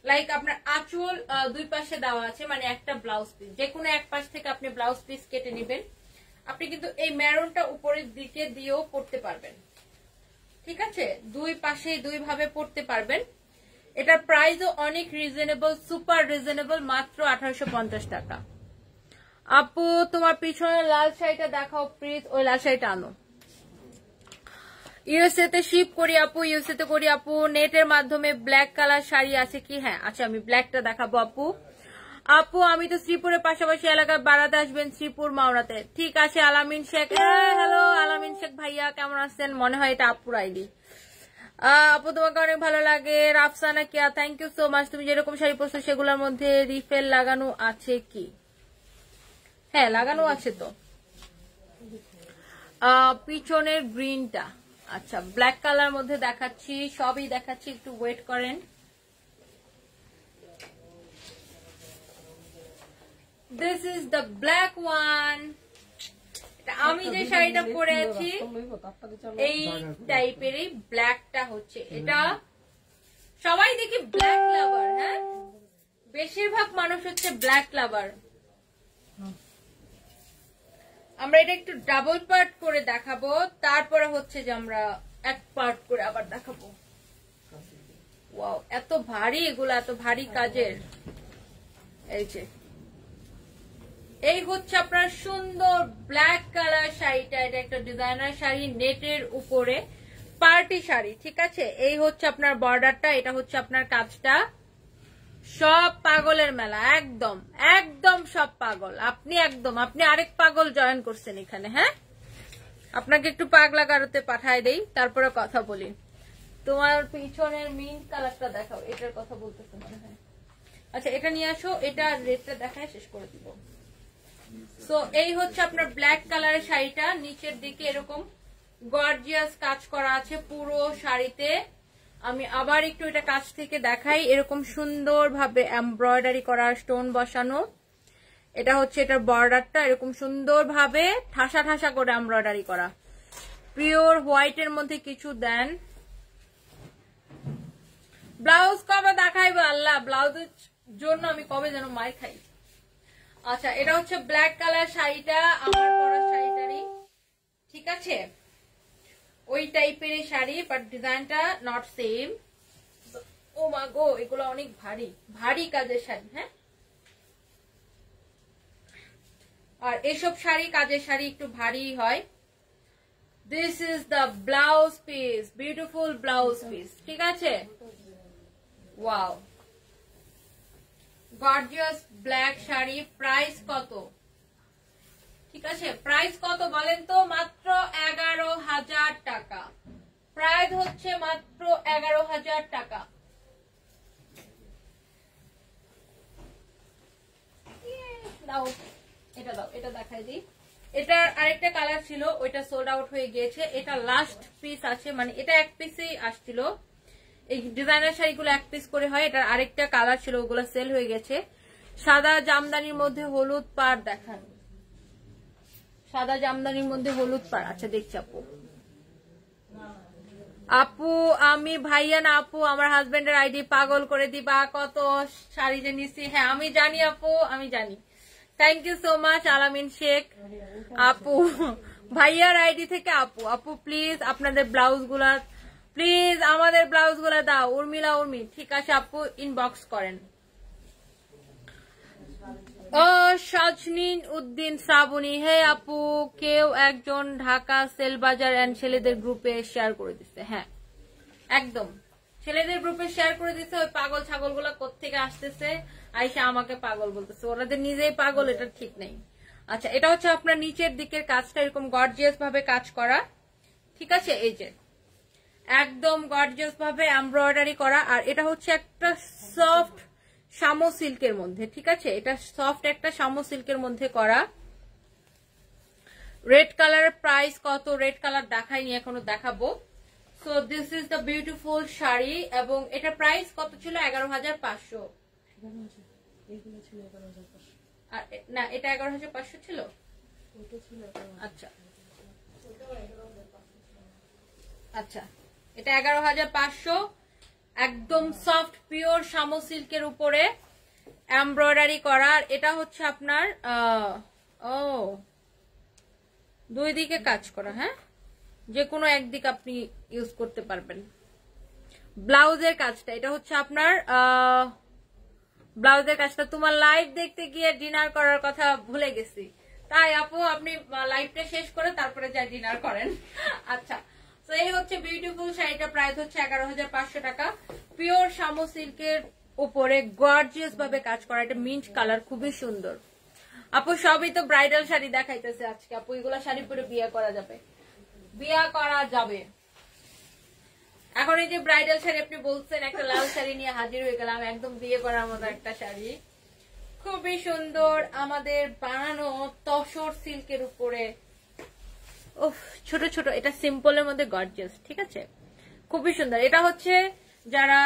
লাইক আপনার আঁচল দুই পাশে দেওয়া আছে, মানে একটা ব্লাউজ পিস, যে কোনো এক পাশ থেকে আপনি ব্লাউজ পিস কেটে নেবেন। আপনি কিন্তু এই মেরুনটা উপরের দিকে দিয়েও পরতে পারবেন, ঠিক আছে, দুই পাশে দুই ভাবে পরতে পারবেন। এটার প্রাইসও অনেক রিজনেবল, সুপার রিজনেবল, মাত্র 1850 টাকা। আপু তোমার পিছনে লাল শাড়িটা দেখাও প্লিজ, ওই লাল শাড়িটা আনো। ইউএসএ তে শিপ করি আপু, ইউএসএ তে করি আপু। নেটের মাধ্যমে ব্ল্যাক কালার শাড়ি আছে কি? হ্যাঁ, আচ্ছা আমি ব্ল্যাকটা দেখাবো আপু। আপু আমি তো শ্রীপুরের পাশাপাশি এলাকায় বাড়াতে আসবেন, শ্রীপুর মাওনাতে, ঠিক আছে। আলামিন শেখ, হ্যালো আলামিন শেখ ভাইয়া, কেমন আছেন? মনে হয় এটা আপুর আইডি। আপু তোমাকে অনেক ভালো লাগে। রাফসানা কিয়া, থ্যাংক ইউ সো মাচ। তুমি যেরকম শাড়ি পরছো সেগুলোর মধ্যে রিফেল লাগানো আছে কি? হ্যাঁ লাগানো আছে তো। পিছনের গ্রিনটা, আচ্ছা ব্ল্যাক কালার মধ্যে দেখাচ্ছি, সবই দেখাচ্ছি, একটু ওয়েট করেন। This is the black one. আমি যে শাড়িটা পরে আছি এই টাইপেরই ব্ল্যাকটা হচ্ছে এটা। সবাই দেখি ব্ল্যাক লাভার, হ্যাঁ বেশিরভাগ মানুষ হচ্ছে ব্ল্যাক লাভার। আমরা এটা একটু ডাবল পার্ট করে দেখাবো, তারপরে হচ্ছে যে আমরা এক পার্ট করে আবার দেখাবো। ওয়াও, এত ভারী এগুলো, এত ভারী কাজের। এই যে এই হচ্ছে আপনার সুন্দর ব্ল্যাক কালার শাড়িটা। এটা একটা ডিজাইনার শাড়ি, নেটের উপরে পার্টি শাড়ি, ঠিক আছে। এই হচ্ছে আপনার বর্ডারটা, এটা হচ্ছে আপনার কাজটা। সব পাগলের মেলা, একদম একদম সব পাগল। আপনি আরেক পাগল জয়েন করছেন এখানে। হ্যাঁ, আপনাকে একটু পাগলা গারোতে পাঠায় দেই, তারপরে কথা বলি। তোমার পিছনের মিন্ট কালারটা দেখাও, এটার কথা বলতেছে মনে হয়। আচ্ছা, এটা নিয়ে আসো, এটা রেডটা দেখায় শেষ করে দিব। সো এই হচ্ছে আপনার ব্ল্যাক কালারের শাড়িটা, নিচের দিকে এরকম গর্জিয়াস কাজ করা আছে পুরো শাড়িতে। আমি আবার একটু এটা কাছ থেকে দেখাই। এরকম সুন্দর ভাবে এমব্রয়ডারি করা, স্টোন বসানো। এটা হচ্ছে এটার বর্ডারটা, এরকম সুন্দর ভাবে ঠাসা ঠাসা করে এমব্রয়ডারি করা, পিওর হোয়াইটের মধ্যে কিছু দেন। ব্লাউজ কবে দেখাইবে আল্লাহ, ব্লাউজের জন্য আমি কবে যেন মার খাই। আচ্ছা, এটা হচ্ছে ব্ল্যাক কালার শাড়িটা, আমার পরা শাড়িটারই, ঠিক আছে। ওই টাইপের শাড়ি, বাট ডিজাইনটা নট সেম। ও মা গো, এগুলো অনেক ভারী ভারী কাজের শাড়ি। হ্যাঁ, আর এসব শাড়ি, কাজের শাড়ি একটু ভারী হয়। This is the blouse piece, beautiful blouse piece, ঠিক আছে। Wow, gorgeous black sari. Price কত? ঠিক আছে, প্রাইস কত বলেন তো? মাত্র 11,000 টাকা। প্রাইস হচ্ছে মাত্র 11,000 টাকা। দাও, এটা দাও, এটা দেখাই দিই। এটার আরেকটা কালার ছিল, ওইটা সোল্ড আউট হয়ে গিয়েছে। এটা লাস্ট পিস আছে, মানে এটা এক পিসেই আসছিল। এই ডিজাইনার শাড়িগুলো এক পিস করে হয়। এটার আরেকটা কালার ছিল, ওগুলো সেল হয়ে গেছে। সাদা জামদানির মধ্যে হলুদ পাড় দেখান, সাদা জামদানির মধ্যে হলুদ পাড়। আচ্ছা, দেখছি আপু। আপু আমি ভাইয়া না আপু, আমার হাজবেন্ডের আইডি পাগল করে দিবা, কত শাড়ি যে নিছি। হ্যাঁ আমি জানি আপু, আমি জানি। থ্যাংক ইউ সো মাচ আলামিন শেখ। আপু ভাইয়ার আইডি থেকে আপু প্লিজ আপনাদের ব্লাউজ গুলা, প্লিজ আমাদের ব্লাউজ গুলা দাও। উর্মিলা উর্মি, ঠিক আছে আপু, ইনবক্স করেন। ও সাজনিন উদ্দিন শ্রাবণী, হে আপু, কেউ একজন ঢাকা সেল বাজার এন্ড ছেলেদের গ্রুপে শেয়ার করে দিচ্ছে। হ্যাঁ একদম, ছেলেদের গ্রুপে শেয়ার করে দিচ্ছে। ওই পাগল ছাগল গুলা কোত্থেকে আসতেছে, আইসা আমাকে পাগল বলতেছে। ওরাদের নিজেই পাগল, এটা ঠিক নেই। আচ্ছা, এটা হচ্ছে আপনার নিচের দিকের কাজটা, এরকম গর্জিয়াস ভাবে কাজ করা, ঠিক আছে। এই যে একদম গর্জিয়াস ভাবে এমব্রয়ডারি করা। আর এটা হচ্ছে একটা সফট শামো সিল্কের মধ্যে, ঠিক আছে। এটা সফট একটা শামো সিল্কের মধ্যে করা। রেড কালারের প্রাইস কত? রেড কালার দেখাইনি, এখনো দেখাবো। So this is the beautiful sari, এবং এটা প্রাইস কত ছিল? 11,500। আর না, এটা 11,500 ছিল। আচ্ছা আচ্ছা, এটা 11,500। একদম সফট পিওর শামো সিল্কের উপরে এমব্রয়ডারি করা। এটা হচ্ছে আপনার দুই দিকে কাজ করা। হ্যাঁ, যে কোনো একদিক আপনি ইউজ করতে পারবেন। ব্লাউজের কাজটা, এটা হচ্ছে আপনার ব্লাউজের কাজটা। তোমার লাইভ দেখতে গিয়ে ডিনার করার কথা ভুলে গেছি, তাই আপু আপনি লাইভটা শেষ করে তারপরে যা ডিনার করেন। আচ্ছা, তো এই হচ্ছে বিউটিফুল শাড়িটা, প্রাইস হচ্ছে 11,500 টাকা। পিওর শামো সিল্কের উপরে গর্জিয়াস ভাবে কাজ করা, এটা মিন্ট কালার, খুবই সুন্দর। আপু সবই তো ব্রাইডাল শাড়ি দেখাইতেছে আজকে। আপু এগুলা শাড়ি পরে বিয়ে করা যাবে, বিয়ে করা যাবে। এখন এই যে ব্রাইডাল শাড়ি আপনি বলছেন, একটা লাল শাড়ি নিয়ে হাজির হয়ে গেলাম, একদম বিয়ে করার মতো একটা শাড়ি, খুবই সুন্দর। আমাদের বানানো তসর সিল্কের উপরে, ছোট ছোট, এটা সিম্পলের মধ্যে গর্জিয়াস, ঠিক আছে, খুবই সুন্দর। এটা হচ্ছে যারা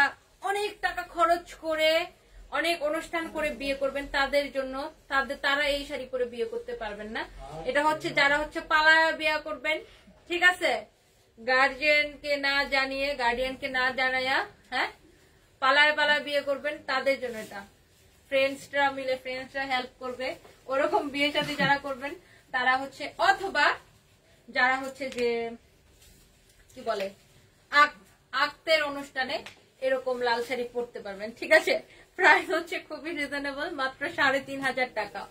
অনেক টাকা খরচ করে অনেক অনুষ্ঠান করে বিয়ে করবেন তাদের জন্য, তারা এই শাড়ি পরে বিয়ে করতে পারবেন না। এটা হচ্ছে যারা হচ্ছে পালায়া বিয়ে করবেন, ঠিক আছে, গার্জিয়ানকে না জানিয়ে, গার্ডিয়ানকে না জানাইয়া, হ্যাঁ, পালায় বিয়ে করবেন, তাদের জন্য এটা। ফ্রেন্ডসরা মিলে ফ্রেন্ডসরা হেল্প করবে, ওরকম বিয়ে শাদী যারা করবেন তারা হচ্ছে, অথবা যারা হচ্ছে যে কি বলে আক্তের অনুষ্ঠানে এরকম লাল শাড়ি পরতে পারবেন। ঠিক আছে, প্রাইস হচ্ছে খুবই রিজনেবল, মাত্র 3,500 টাকা।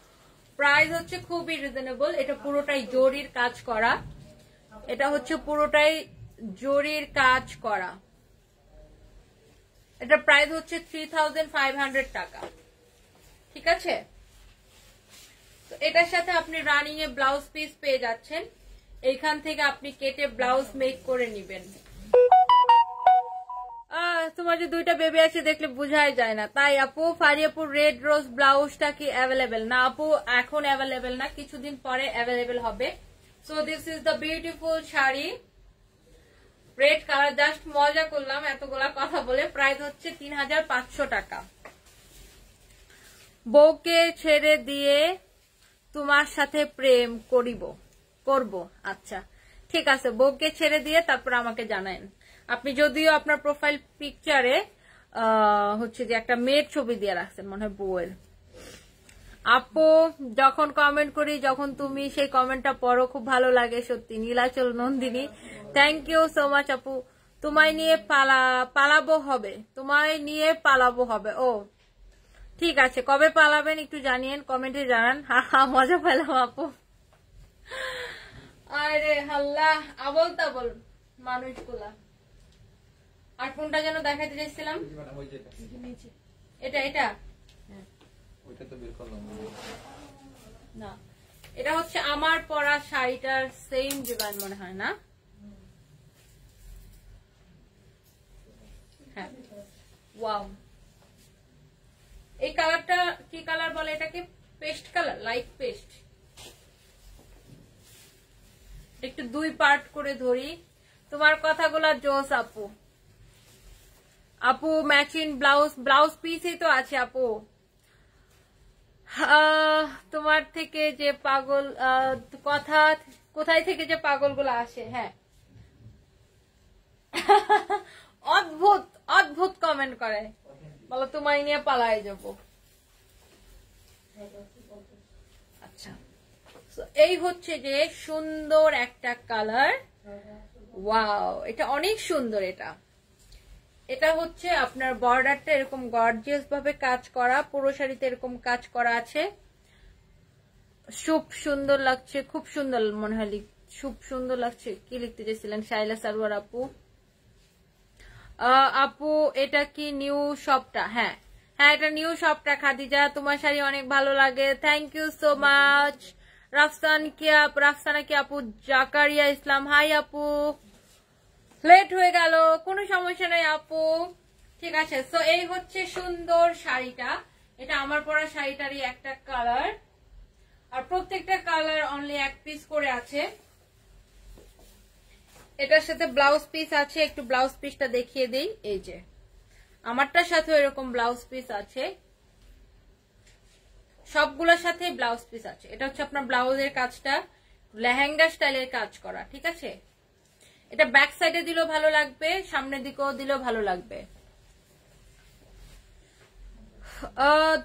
প্রাইস হচ্ছে খুবই রিজনেবল। এটা পুরোটাই জরির কাজ করা, এটা হচ্ছে পুরোটাই জরির কাজ করা। এটা প্রাইস হচ্ছে 3,500 টাকা। ঠিক আছে, তো এটার সাথে আপনি রানিং এ ব্লাউজ পিস পেয়ে যাচ্ছেন, এইখান থেকে আপনি কেটে ব্লাউজ মেক করে নিবেন। তোমার যে দুইটা বেবি আছে দেখলে বোঝাই যায় না, তাই আপু ফারিয়াপুর রেড রোজ ব্লাউজটা কি অ্যাভেলেবেল? না আপু, এখন অ্যাভেলেবেল না, কিছুদিন পরে অ্যাভেলেবেল হবে। So this is the beautiful sari, red colour. Just মজা করলাম এতগুলা কথা বলে। প্রাইস হচ্ছে 3,500 টাকা। বউকে ছেড়ে দিয়ে তোমার সাথে প্রেম করব। আচ্ছা ঠিক আছে, বউকে ছেড়ে দিয়ে তারপর আমাকে জানান। আপনি যদিও আপনার প্রোফাইল পিকচারে হচ্ছে যে একটা মেয়ের ছবি দিয়ে রাখছেন, মনে হয় বউয়ের। আপু যখন কমেন্ট করি, যখন তুমি সেই কমেন্টটা পড়ো, খুব ভালো লাগে সত্যি। Nilachal Nandini, thank you so much আপু। তোমায় নিয়ে পালাবো হবে। ও ঠিক আছে, কবে পালাবেন একটু জানিয়েন, কমেন্টে জানান। হা মজা পেলাম আপু। আরে হাল্লা, আবল তাবল মানুষগুলা। আর কোনটা যেন দেখাতে চাইছিলাম, এটা না, এটা হচ্ছে আমার পরা শাড়িটার সেম ডিজাইন মনে হয় না? হ্যাঁ, ওয়াও। এই কালারটা কি কালার বলে এটাকে? Paste colour, light paste. একটু 2 পার্ট করে ধরি। তোমার কথাগুলা জোস আপু। আপু ম্যাচিং ব্লাউজ পিসই তো আছে আপু। তোমার থেকে যে পাগল কথা, কোথায় থেকে যে পাগলগুলো আসে। হ্যাঁ, অদ্ভুত কমেন্ট করে, বলো তোমায় নিয়ে পালায় যাব। আচ্ছা, এই হচ্ছে যে সুন্দর একটা কালার। ওয়াও, এটা অনেক সুন্দর। এটা হচ্ছে আপনার বর্ডারটা এরকম গর্জিয়াস ভাবে কাজ করা, পুরো শাড়িতে এরকম কাজ করা আছে। খুব সুন্দর লাগছে, খুব সুন্দর মনে হয়, খুব সুন্দর লাগছে। কি লিখতে চাইছিলেন শাইলা সারওয়ার আপু? আপু এটা কি নিউ শপটা? হ্যাঁ, এটা নিউ শপটা। খাদিজা, তোমার শাড়ি অনেক ভালো লাগে, thank you so much. Rafsana কি আপু? জাকারিয়া ইসলাম, হাই আপু, লেট হয়ে গেল, কোনো সমস্যা নাই আপু। ঠিক আছে, সো এই হচ্ছে সুন্দর শাড়িটা। এটা আমার পরা শাড়িটারই একটা কালার, আর প্রত্যেকটা কালার অনলি 1 পিস করে আছে। এটার সাথে ব্লাউজ পিস আছে, একটু ব্লাউজ পিসটা দেখিয়ে দেই। এই যে আমারটার সাথে এরকম ব্লাউজ পিস আছে, সবগুলোর সাথে ব্লাউজ পিস আছে। এটা হচ্ছে আপনার ব্লাউজের কাজটা লেহেঙ্গা স্টাইলের কাজ করা। ঠিক আছে, এটা ব্যাক সাইডে দিলেও ভালো লাগবে, সামনের দিকেও দিলেও ভালো লাগবে।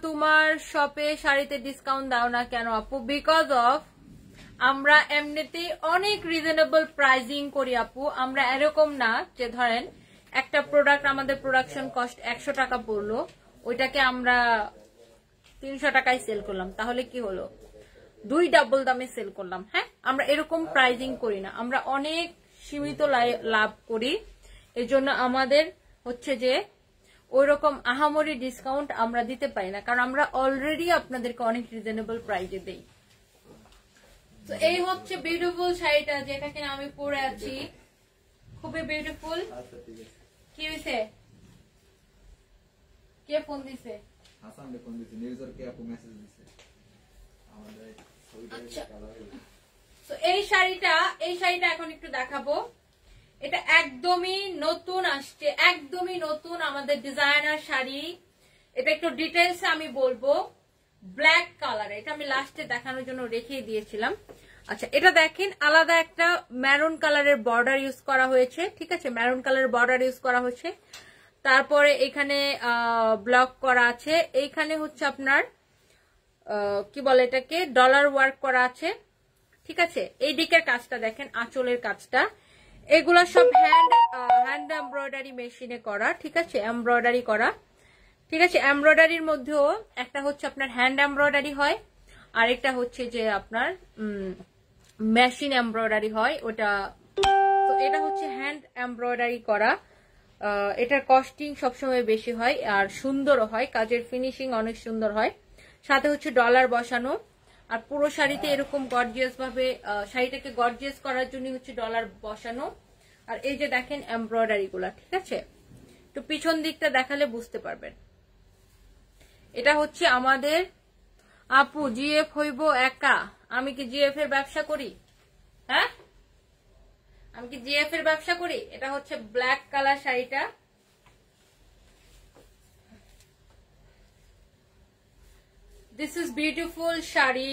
তোমার শপে শাড়িতে ডিসকাউন্ট দাও না কেন আপু? বিকজ অফ আমরা এমনিতেই অনেক রিজনেবল প্রাইজিং করি আপু। আমরা এরকম না যে ধরেন একটা প্রোডাক্ট আমাদের প্রোডাকশন কস্ট 100 টাকা পড়লো, ওইটাকে আমরা 300 টাকায় সেল করলাম, তাহলে কি হলো? 2 ডাবল দামে সেল করলাম। হ্যাঁ, আমরা এরকম প্রাইজিং করি না, আমরা অনেক সীমিত লাভ করি। এজন্য আমাদের হচ্ছে যে ওইরকম আহামরি ডিসকাউন্ট আমরা দিতে পারি না, কারণ আমরা অলরেডি আপনাদেরকে অনেক রিজনেবল প্রাইজে দেই। তো এই হচ্ছে বিউটিফুল শাড়িটা, যেটা কিনা আমি পরে আছি, খুবই বিউটিফুল। কি হয়েছে? কে ফোন দিছে? হাসান ফোন দিছে, নিউজার কে আপু মেসেজ দিছে আমাদের আচ্ছা, তো এই শাড়িটা এখন একটু দেখাবো। এটা একদমই নতুন আসছে, একদমই নতুন আমাদের ডিজাইনার শাড়ি। এটা একটু ডিটেইলস আমি বলবো। ব্ল্যাক কালার, এটা আমি লাস্টে দেখানোর জন্য রেখে দিয়েছিলাম। আচ্ছা, এটা দেখেন, আলাদা একটা ম্যারুন কালারের বর্ডার ইউজ করা হয়েছে। ঠিক আছে, ম্যারুন কালারের বর্ডার ইউজ করা হয়েছে। তারপরে এখানে ব্লক করা আছে, এইখানে হচ্ছে আপনার কি বলে এটাকে ডলার ওয়ার্ক করা আছে, ঠিক আছে। এই দিকের কাজটা দেখেন, আঁচলের কাজটা, এগুলা সব হ্যান্ড এমব্রয়ডারি মেশিনে করা, ঠিক আছে, এমব্রয়ডারি করা, ঠিক আছে। এমব্রয়ডারির মধ্যেও একটা হচ্ছে আপনার হ্যান্ড এমব্রয়ডারি হয়, আরেকটা হচ্ছে যে আপনার মেশিন এমব্রয়ডারি হয় ওটা। তো এটা হচ্ছে হ্যান্ড এমব্রয়ডারি করা, এটার কস্টিং সবসময় বেশি হয় আর সুন্দরও হয়, কাজের ফিনিশিং অনেক সুন্দর হয়। সাথে হচ্ছে ডলার বসানো, আর পুরো শাড়িতে এরকম গর্জিয়াস ভাবে শাড়িটাকে গর্জিয়াস করার জন্য হচ্ছে ডলার বসানো। আর এই যে দেখেন এমব্রয়ডারি গুলা, ঠিক আছে, একটু পিছন দিকটা দেখালে বুঝতে পারবেন। এটা হচ্ছে আমাদের আপু জিএফ হইব একা, আমি কি জিএফ এর ব্যবসা করি? হ্যাঁ, আমি কি জিএফ এর ব্যবসা করি? এটা হচ্ছে ব্ল্যাক কালার শাড়িটা, দিস ইজ বিউটিফুল শাড়ি,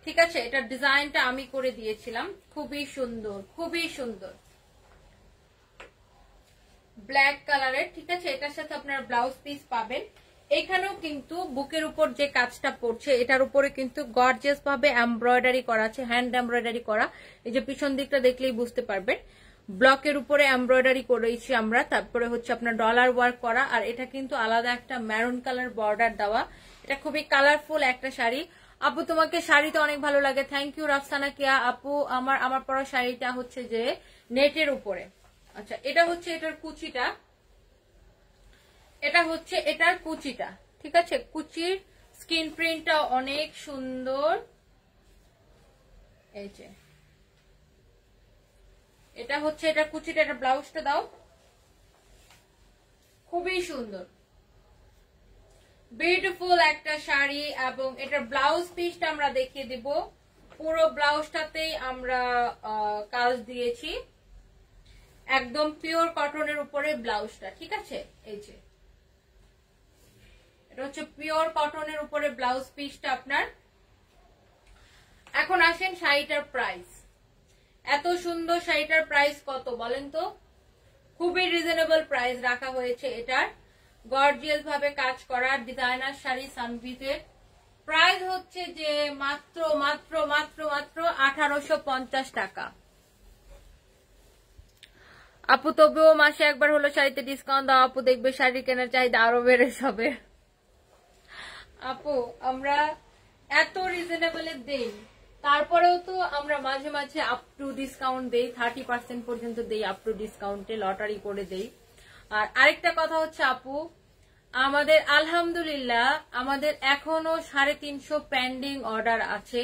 ঠিক আছে। এটার ডিজাইনটা আমি করে দিয়েছিলাম, খুবই সুন্দর, খুবই সুন্দর, ব্ল্যাক কালারের, ঠিক আছে। এটার সাথে আপনারা ব্লাউজ পিস পাবেন। এখানেও কিন্তু বুকের উপর যে কাজটা পড়ছে এটার উপরে কিন্তু গর্জিয়াস ভাবে এমব্রয়ডারি করা আছে, হ্যান্ড এমব্রয়ডারি করা। এই যে পিছন দিকটা দেখলেই বুঝতে পারবেন, ব্লকের উপরে এমব্রয়ডারি করেছি আমরা। তারপরে হচ্ছে আপনার ডলার ওয়ার্ক করা, আর এটা কিন্তু আলাদা একটা ম্যারুন কালার বর্ডার দেওয়া। এটা খুবই কালারফুল একটা শাড়ি। আপু তোমাকে শাড়িতে অনেক ভালো লাগে, থ্যাংক ইউ রাফসানা কিয়া আপু। আমার পরা শাড়িটা হচ্ছে যে নেটের উপরে। আচ্ছা, এটা হচ্ছে এটার কুচিটা, এটা হচ্ছে এটার কুচিটা, ঠিক আছে। কুচির স্কিন প্রিন্টটা অনেক সুন্দর, এই যে এটা হচ্ছে এটা কুচিটা, এটা ব্লাউজটা দাও, খুবই সুন্দর, বিউটিফুল একটা শাড়ি। এবং এটার ব্লাউজ পিসটা আমরা দেখিয়ে দিব, পুরো ব্লাউজটাতেই আমরা কাজ দিয়েছি, একদম পিওর কটনের উপরে ব্লাউজটা, ঠিক আছে। এই যে এটা হচ্ছে পিওর কটনের উপরে ব্লাউজ পিসটা আপনার। এখন আসেন শাড়িটার প্রাইস, এত সুন্দর শাড়িটার প্রাইস কত বলেন তো? খুবই রিজনেবল প্রাইস রাখা হয়েছে এটার, গর্জিয়াস ভাবে কাজ করা ডিজাইনার শাড়ি সানভিজের প্রাইস হচ্ছে যে মাত্র মাত্র মাত্র মাত্র 1850 টাকা। আপু তবুও মাসে একবার হলো শাড়িতে ডিসকাউন্ট দাও আপু, দেখবে শাড়ি কেনার চাহিদা আরো বেড়ে যাবে। আপু আমরা এত রিজনেবল দেই, তারপরেও তো আমরা মাঝে মাঝে আপ টু ডিসকাউন্ট দেই, 30% পর্যন্ত দেই, আপ টু ডিসকাউন্টে লটারি করে দেই। আর আরেকটা কথা হচ্ছে আপু, আমাদের আলহামদুলিল্লাহ আমাদের এখনো 350 পেন্ডিং অর্ডার আছে,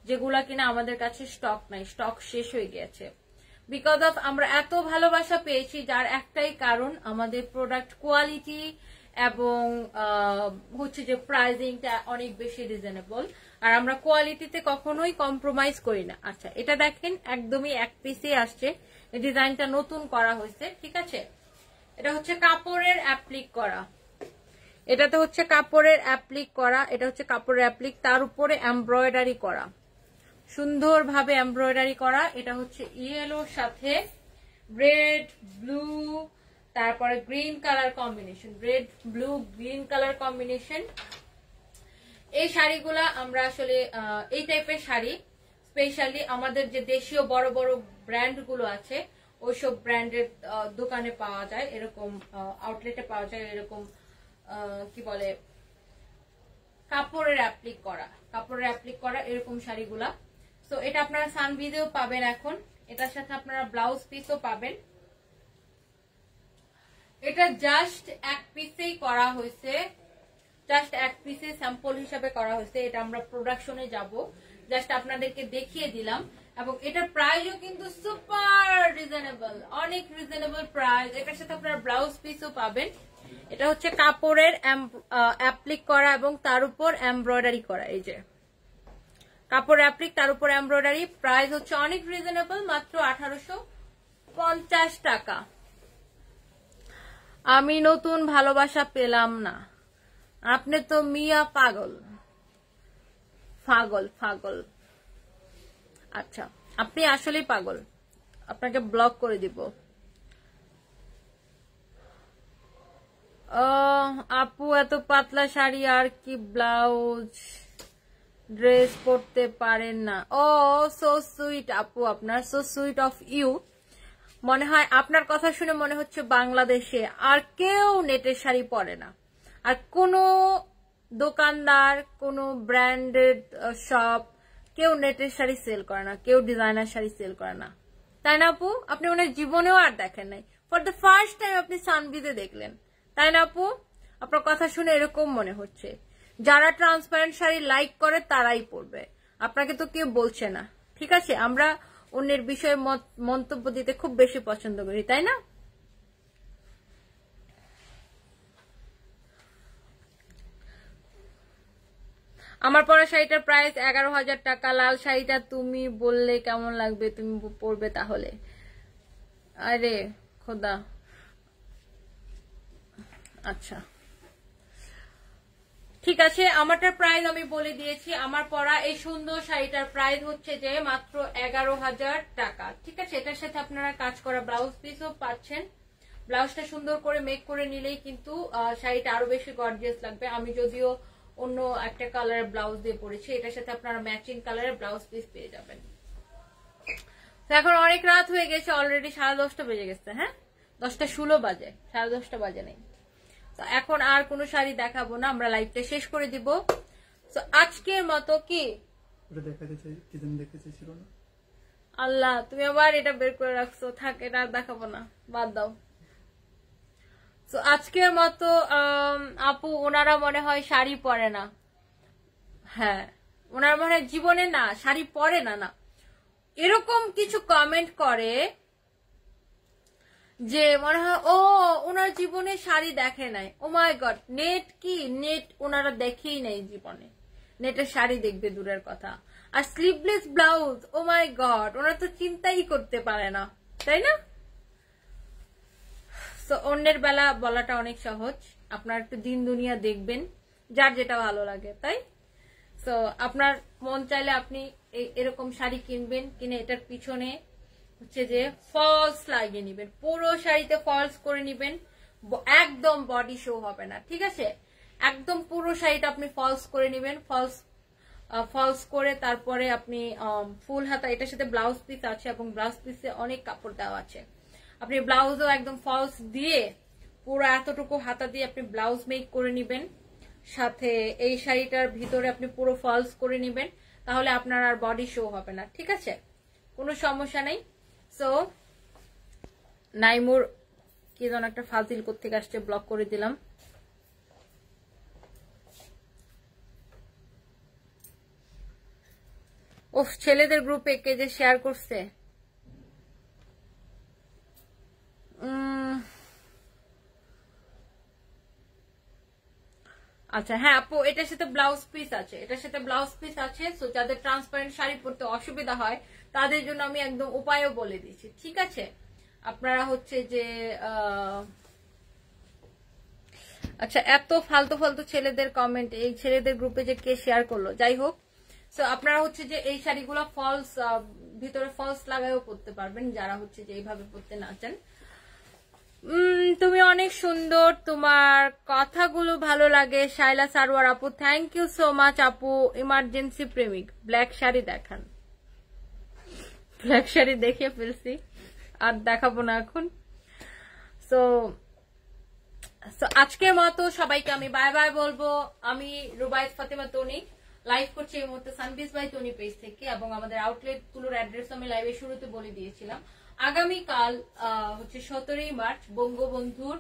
যেগুলা কিনা আমাদের কাছে স্টক নাই, স্টক শেষ হয়ে গেছে। বিকজ অফ আমরা এত ভালোবাসা পেয়েছি, যার একটাই কারণ আমাদের প্রোডাক্ট কোয়ালিটি এবং হচ্ছে যে প্রাইসিংটা অনেক বেশি রিজনেবল, আর আমরা কোয়ালিটিতে কখনোই কম্প্রোমাইজ করি না। আচ্ছা, এটা দেখেন একদমই এক পিসে আসছে, এই ডিজাইনটা নতুন করা হয়েছে, ঠিক আছে। এটা হচ্ছে কাপড়ের অ্যাপ্লিক করা, এটাতে হচ্ছে কাপড়ের অ্যাপ্লিক করা, এটা হচ্ছে কাপড়ের অ্যাপ্লিক, তার উপরে এমব্রয়ডারি করা, সুন্দরভাবে এমব্রয়ডারি করা। এটা হচ্ছে ইয়েলোর সাথে রেড ব্লু, তারপরে green colour combination, red blue green colour combination. এই শাড়িগুলা আমরা আসলে এই টাইপের শাড়ি স্পেশালি আমাদের যে দেশীয় বড় বড় ব্র্যান্ড গুলো আছে ওইসব ব্র্যান্ডের দোকানে পাওয়া যায়, এরকম আউটলেটে পাওয়া যায়, এরকম কি বলে কাপড়ের অ্যাপ্লিক করা, কাপড়ের অ্যাপ্লিক করা এরকম শাড়িগুলা। সো এটা আপনারা সানভিদেও পাবেন এখন, এটার সাথে আপনারা ব্লাউজ পিসও পাবেন। এটা জাস্ট এক পিসেই করা হয়েছে, জাস্ট এক পিসে স্যাম্পল হিসাবে করা হয়েছে, এটা আমরা প্রোডাকশনে যাব, জাস্ট আপনাদেরকে দেখিয়ে দিলাম। এবং এটার প্রাইসও কিন্তু সুপার রিজনেবল, অনেক রিজনেবল প্রাইস। এটার সাথে আপনারা ব্লাউজ পিসও পাবেন। এটা হচ্ছে কাপড়ের অ্যাপ্লিক করা এবং তার উপর এমব্রয়ডারি করা, এই যে কাপড় অ্যাপ্লিক তার উপর এমব্রয়ডারি, প্রাইস হচ্ছে অনেক রিজনেবল, মাত্র 1850 টাকা। আমি নতুন ভালোবাসা পেলাম না, আপনি তো মিয়া পাগল, পাগল পাগল। আচ্ছা, আপনি আসলেই পাগল, আপনাকে ব্লক করে দিব। আপু এত পাতলা শাড়ি আর কি ব্লাউজ ড্রেস পরতে পারেন না? ও সো সুইট আপু, আপনার সো সুইট অফ ইউ। মনে হয় আপনার কথা শুনে মনে হচ্ছে বাংলাদেশে আর কেউ নেটের শাড়ি পরে না, আর কোনো দোকানদার, কোনো ব্র্যান্ডেড শপ কেউ নেটের শাড়ি সেল করে না, কেউ ডিজাইনার শাড়ি সেল করে না, তাই না আপু? আপনি মনে হয় জীবনেও আর দেখেন নাই, ফর দ্য ফার্স্ট টাইম আপনি সানবিতে দেখলেন, তাই না আপু? আপনার কথা শুনে এরকম মনে হচ্ছে। যারা ট্রান্সপারেন্ট শাড়ি লাইক করে তারাই পরবে, আপনাকে তো কেউ বলছে না। ঠিক আছে, আমরা অন্যের বিষয়ে মন্তব্য দিতে খুব বেশি পছন্দ করি, তাই না? আমার পরা শাড়িটার প্রাইস 11,000 টাকা। লাল শাড়িটা তুমি বললে কেমন লাগবে, তুমি পরবে তাহলে? আরে খোদা, আচ্ছা ঠিক আছে, আমারটার প্রাইস আমি বলে দিয়েছি। আমার পরা এই সুন্দর শাড়িটার প্রাইস হচ্ছে যে মাত্র 11,000 টাকা। ঠিক আছে, এটার সাথে আপনারা কাজ করা ব্লাউজ পিসও পাচ্ছেন। ব্লাউজটা সুন্দর করে মেক করে নিলেই কিন্তু শাড়িটা আরো বেশি গর্জিয়াস লাগবে। আমি যদিও অন্য একটা কালারের ব্লাউজ দিয়ে পরেছি, এটার সাথে আপনারা ম্যাচিং কালারের ব্লাউজ পিস পেয়ে যাবেন। এখন অনেক রাত হয়ে গেছে, অলরেডি 10:30 বেজে গেছে। হ্যাঁ, 10:16 বাজে, 10:30 বাজে নেই। এখন আর কোনো শাড়ি দেখাবো না, আমরা লাইভটা শেষ করে দিব। তো আজকের মতো কি আল্লাহ, তুমি আবার এটা বের করে রাখছো, থাক এটা আর দেখাবো না, বাদ দাও। তো আজকের মতো আপু ওনারা মনে হয় শাড়ি পরে না। হ্যাঁ, ওনারা মনে হয় জীবনে না শাড়ি পরে না, না এরকম কিছু কমেন্ট করে যে মনে হয় ও ওনার জীবনে শাড়ি দেখে নাই। ও মাই গড, নেট কি নেট ওনারা দেখেই নাই জীবনে, নেটের শাড়ি দেখবে দূরের কথা। আর sleeveless blouse, O my god, ওনারা তো চিন্তাই করতে পারে না, তাই না? তো অন্যের বেলা বলাটা অনেক সহজ, আপনার একটু দিন দুনিয়া দেখবেন, যার যেটা ভালো লাগে, তাই। তো আপনার মন চাইলে আপনি এরকম শাড়ি কিনবেন, কিনে এটার পিছনে হচ্ছে যে ফলস লাগিয়ে নিবেন, পুরো শাড়িতে ফলস করে নিবেন, একদম বডি শো হবে না। ঠিক আছে, একদম পুরো শাড়িটা আপনি ফলস করে নিবেন, ফলস করে তারপরে আপনি ফুল হাতা, এটার সাথে ব্লাউজ পিস আছে এবং ব্লাউজ পিসে অনেক কাপড় দেওয়া আছে। আপনি ব্লাউজও একদম ফলস দিয়ে পুরো এতটুকু হাতা দিয়ে আপনি ব্লাউজ মেক করে নিবেন, সাথে এই শাড়িটার ভিতরে আপনি পুরো ফলস করে নিবেন, তাহলে আপনার আর বডি শো হবে না। ঠিক আছে, কোনো সমস্যা নেই। সো নাইমুর কি যেন একটা ফাজিল কোত্থেকে আসছে, ব্লক করে দিলাম। ওহ, ছেলেদের গ্রুপে কে যে শেয়ার করছে। আচ্ছা হ্যাঁ আপু, এটার সাথে ব্লাউজ পিস আছে, এটার সাথে ব্লাউজ পিস আছে। সো যাদের ট্রান্সপারেন্ট শাড়ি পরতে অসুবিধা হয় তাদের জন্য আমি একদম উপায়ও বলে দিচ্ছি। ঠিক আছে, আপনারা হচ্ছে যে আচ্ছা, এত ফালতু ফালতু ছেলেদের কমেন্ট এই ছেলেদের গ্রুপে যে কে শেয়ার করলো, যাই হোক। সো আপনারা হচ্ছে যে এই শাড়িগুলো ফলস, ভিতরে ফলস লাগাইও পরতে পারবেন, যারা হচ্ছে যে এইভাবে পরতে না চান। তুমি অনেক সুন্দর, তোমার কথাগুলো ভালো লাগে। শাইলা সারোয়ার আপু, থ্যাংক ইউ সো মাচ আপু। ইমার্জেন্সি প্রেমিক, ব্ল্যাক শাড়ি দেখান। ব্ল্যাক শাড়ি দেখিয়ে ফেলছি, আর দেখাবো না এখন। সো আজকের মতো সবাইকে আমি বাই বাই বলবো। আমি রুবাইয়াত ফাতেমা তনি লাইভ করছি এই মুহূর্তে সানবিজ বাই তনি পেজ থেকে, এবং আমাদের আউটলেট গুলোর অ্যাড্রেস আমি লাইভের শুরুতে বলে দিয়েছিলাম। আগামীকাল হচ্ছে 17 মার্চ বঙ্গবন্ধুর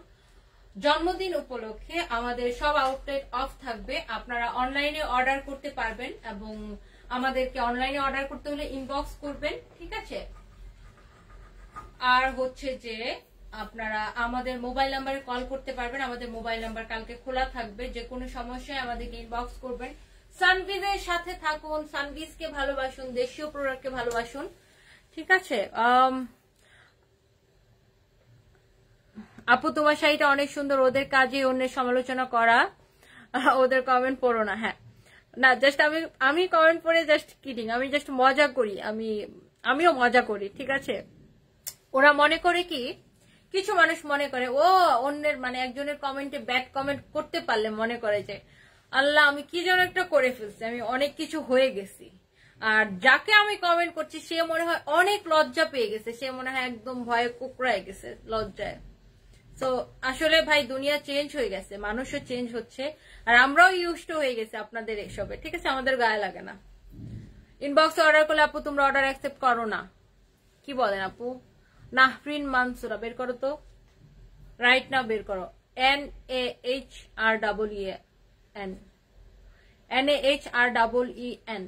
জন্মদিন উপলক্ষে আমাদের সব আউটলেট অফ থাকবে। আপনারা অনলাইনে অর্ডার করতে পারবেন, এবং আমাদেরকে অনলাইনে অর্ডার করতে হলে ইনবক্স করবেন। ঠিক আছে, আর হচ্ছে যে আপনারা আমাদের মোবাইল নাম্বারে কল করতে পারবেন। আমাদের মোবাইল নাম্বার কালকে খোলা থাকবে, যে কোনো সমস্যায় আমাদেরকে ইনবক্স করবেন। সানবিজের সাথে থাকুন, সানবিজকে ভালোবাসুন, দেশীয় প্রোডাক্টকে ভালোবাসুন। ঠিক আছে আপু, তোমার শাড়িটা অনেক সুন্দর। ওদের কাজে অন্যের সমালোচনা করা, ওদের কমেন্ট পড়ো না। হ্যাঁ না, জাস্ট আমি কমেন্ট পড়ে জাস্ট কিডিং, আমি জাস্ট মজা করি, আমিও মজা করি। ঠিক আছে, ওরা মনে করে কি কিছু মানুষ মনে করে ও অন্যের মানে একজনের কমেন্টে ব্যাড কমেন্ট করতে পারলে মনে করে যে আল্লাহ আমি কি যেন একটা করে ফেলছি, আমি অনেক কিছু হয়ে গেছি। আর যাকে আমি কমেন্ট করছি সে মনে হয় অনেক লজ্জা পেয়ে গেছে, সে মনে হয় একদম ভয়ে কুকড়ায় গেছে লজ্জায়। তো আসলে ভাই দুনিয়া চেঞ্জ হয়ে গেছে, মানুষও চেঞ্জ হচ্ছে, আর আমরাও ইউজড হয়ে গেছে আপনাদের এসবে, ঠিক আছে? আমাদের গায়ে লাগে না। ইনবক্সে অর্ডার করলে আপু তোমরা অর্ডার অ্যাকসেপ্ট করো না, কি বলেন আপু? নাহরিন মানসুরা বের করো তো, রাইট নাও বের করো। NAHREEN, NAHREEN।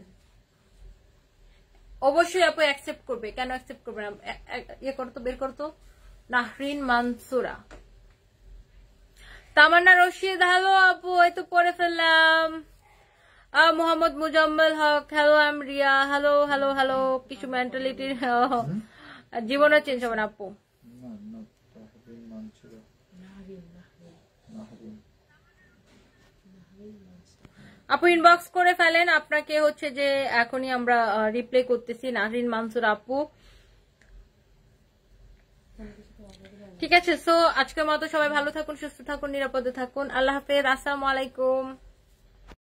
অবশ্যই আপু অ্যাকসেপ্ট করবে, কেন অ্যাকসেপ্ট করবে না? ইয়ে করো তো, বের করো তো, নাহরিন মানসুরা। তামান্না রশিদ, হ্যালো আপু, এই তো পড়ে ফেললাম। Mohammad Muzammel Haque, hello. I am Riya, hello hello hello. কিছু মেন্টালিটির জীবনও চেঞ্জ হবে না আপু। আপু ইনবক্স করে ফেলেন, আপনাকে হচ্ছে যে এখনই আমরা রিপ্লাই করতেছি। নাহরিন মানসুর আপু, ঠিক আছে। সো আজকের মতো সবাই ভালো থাকুন, সুস্থ থাকুন, নিরাপদে থাকুন। আল্লাহ হাফেজ, আসসালামু আলাইকুম।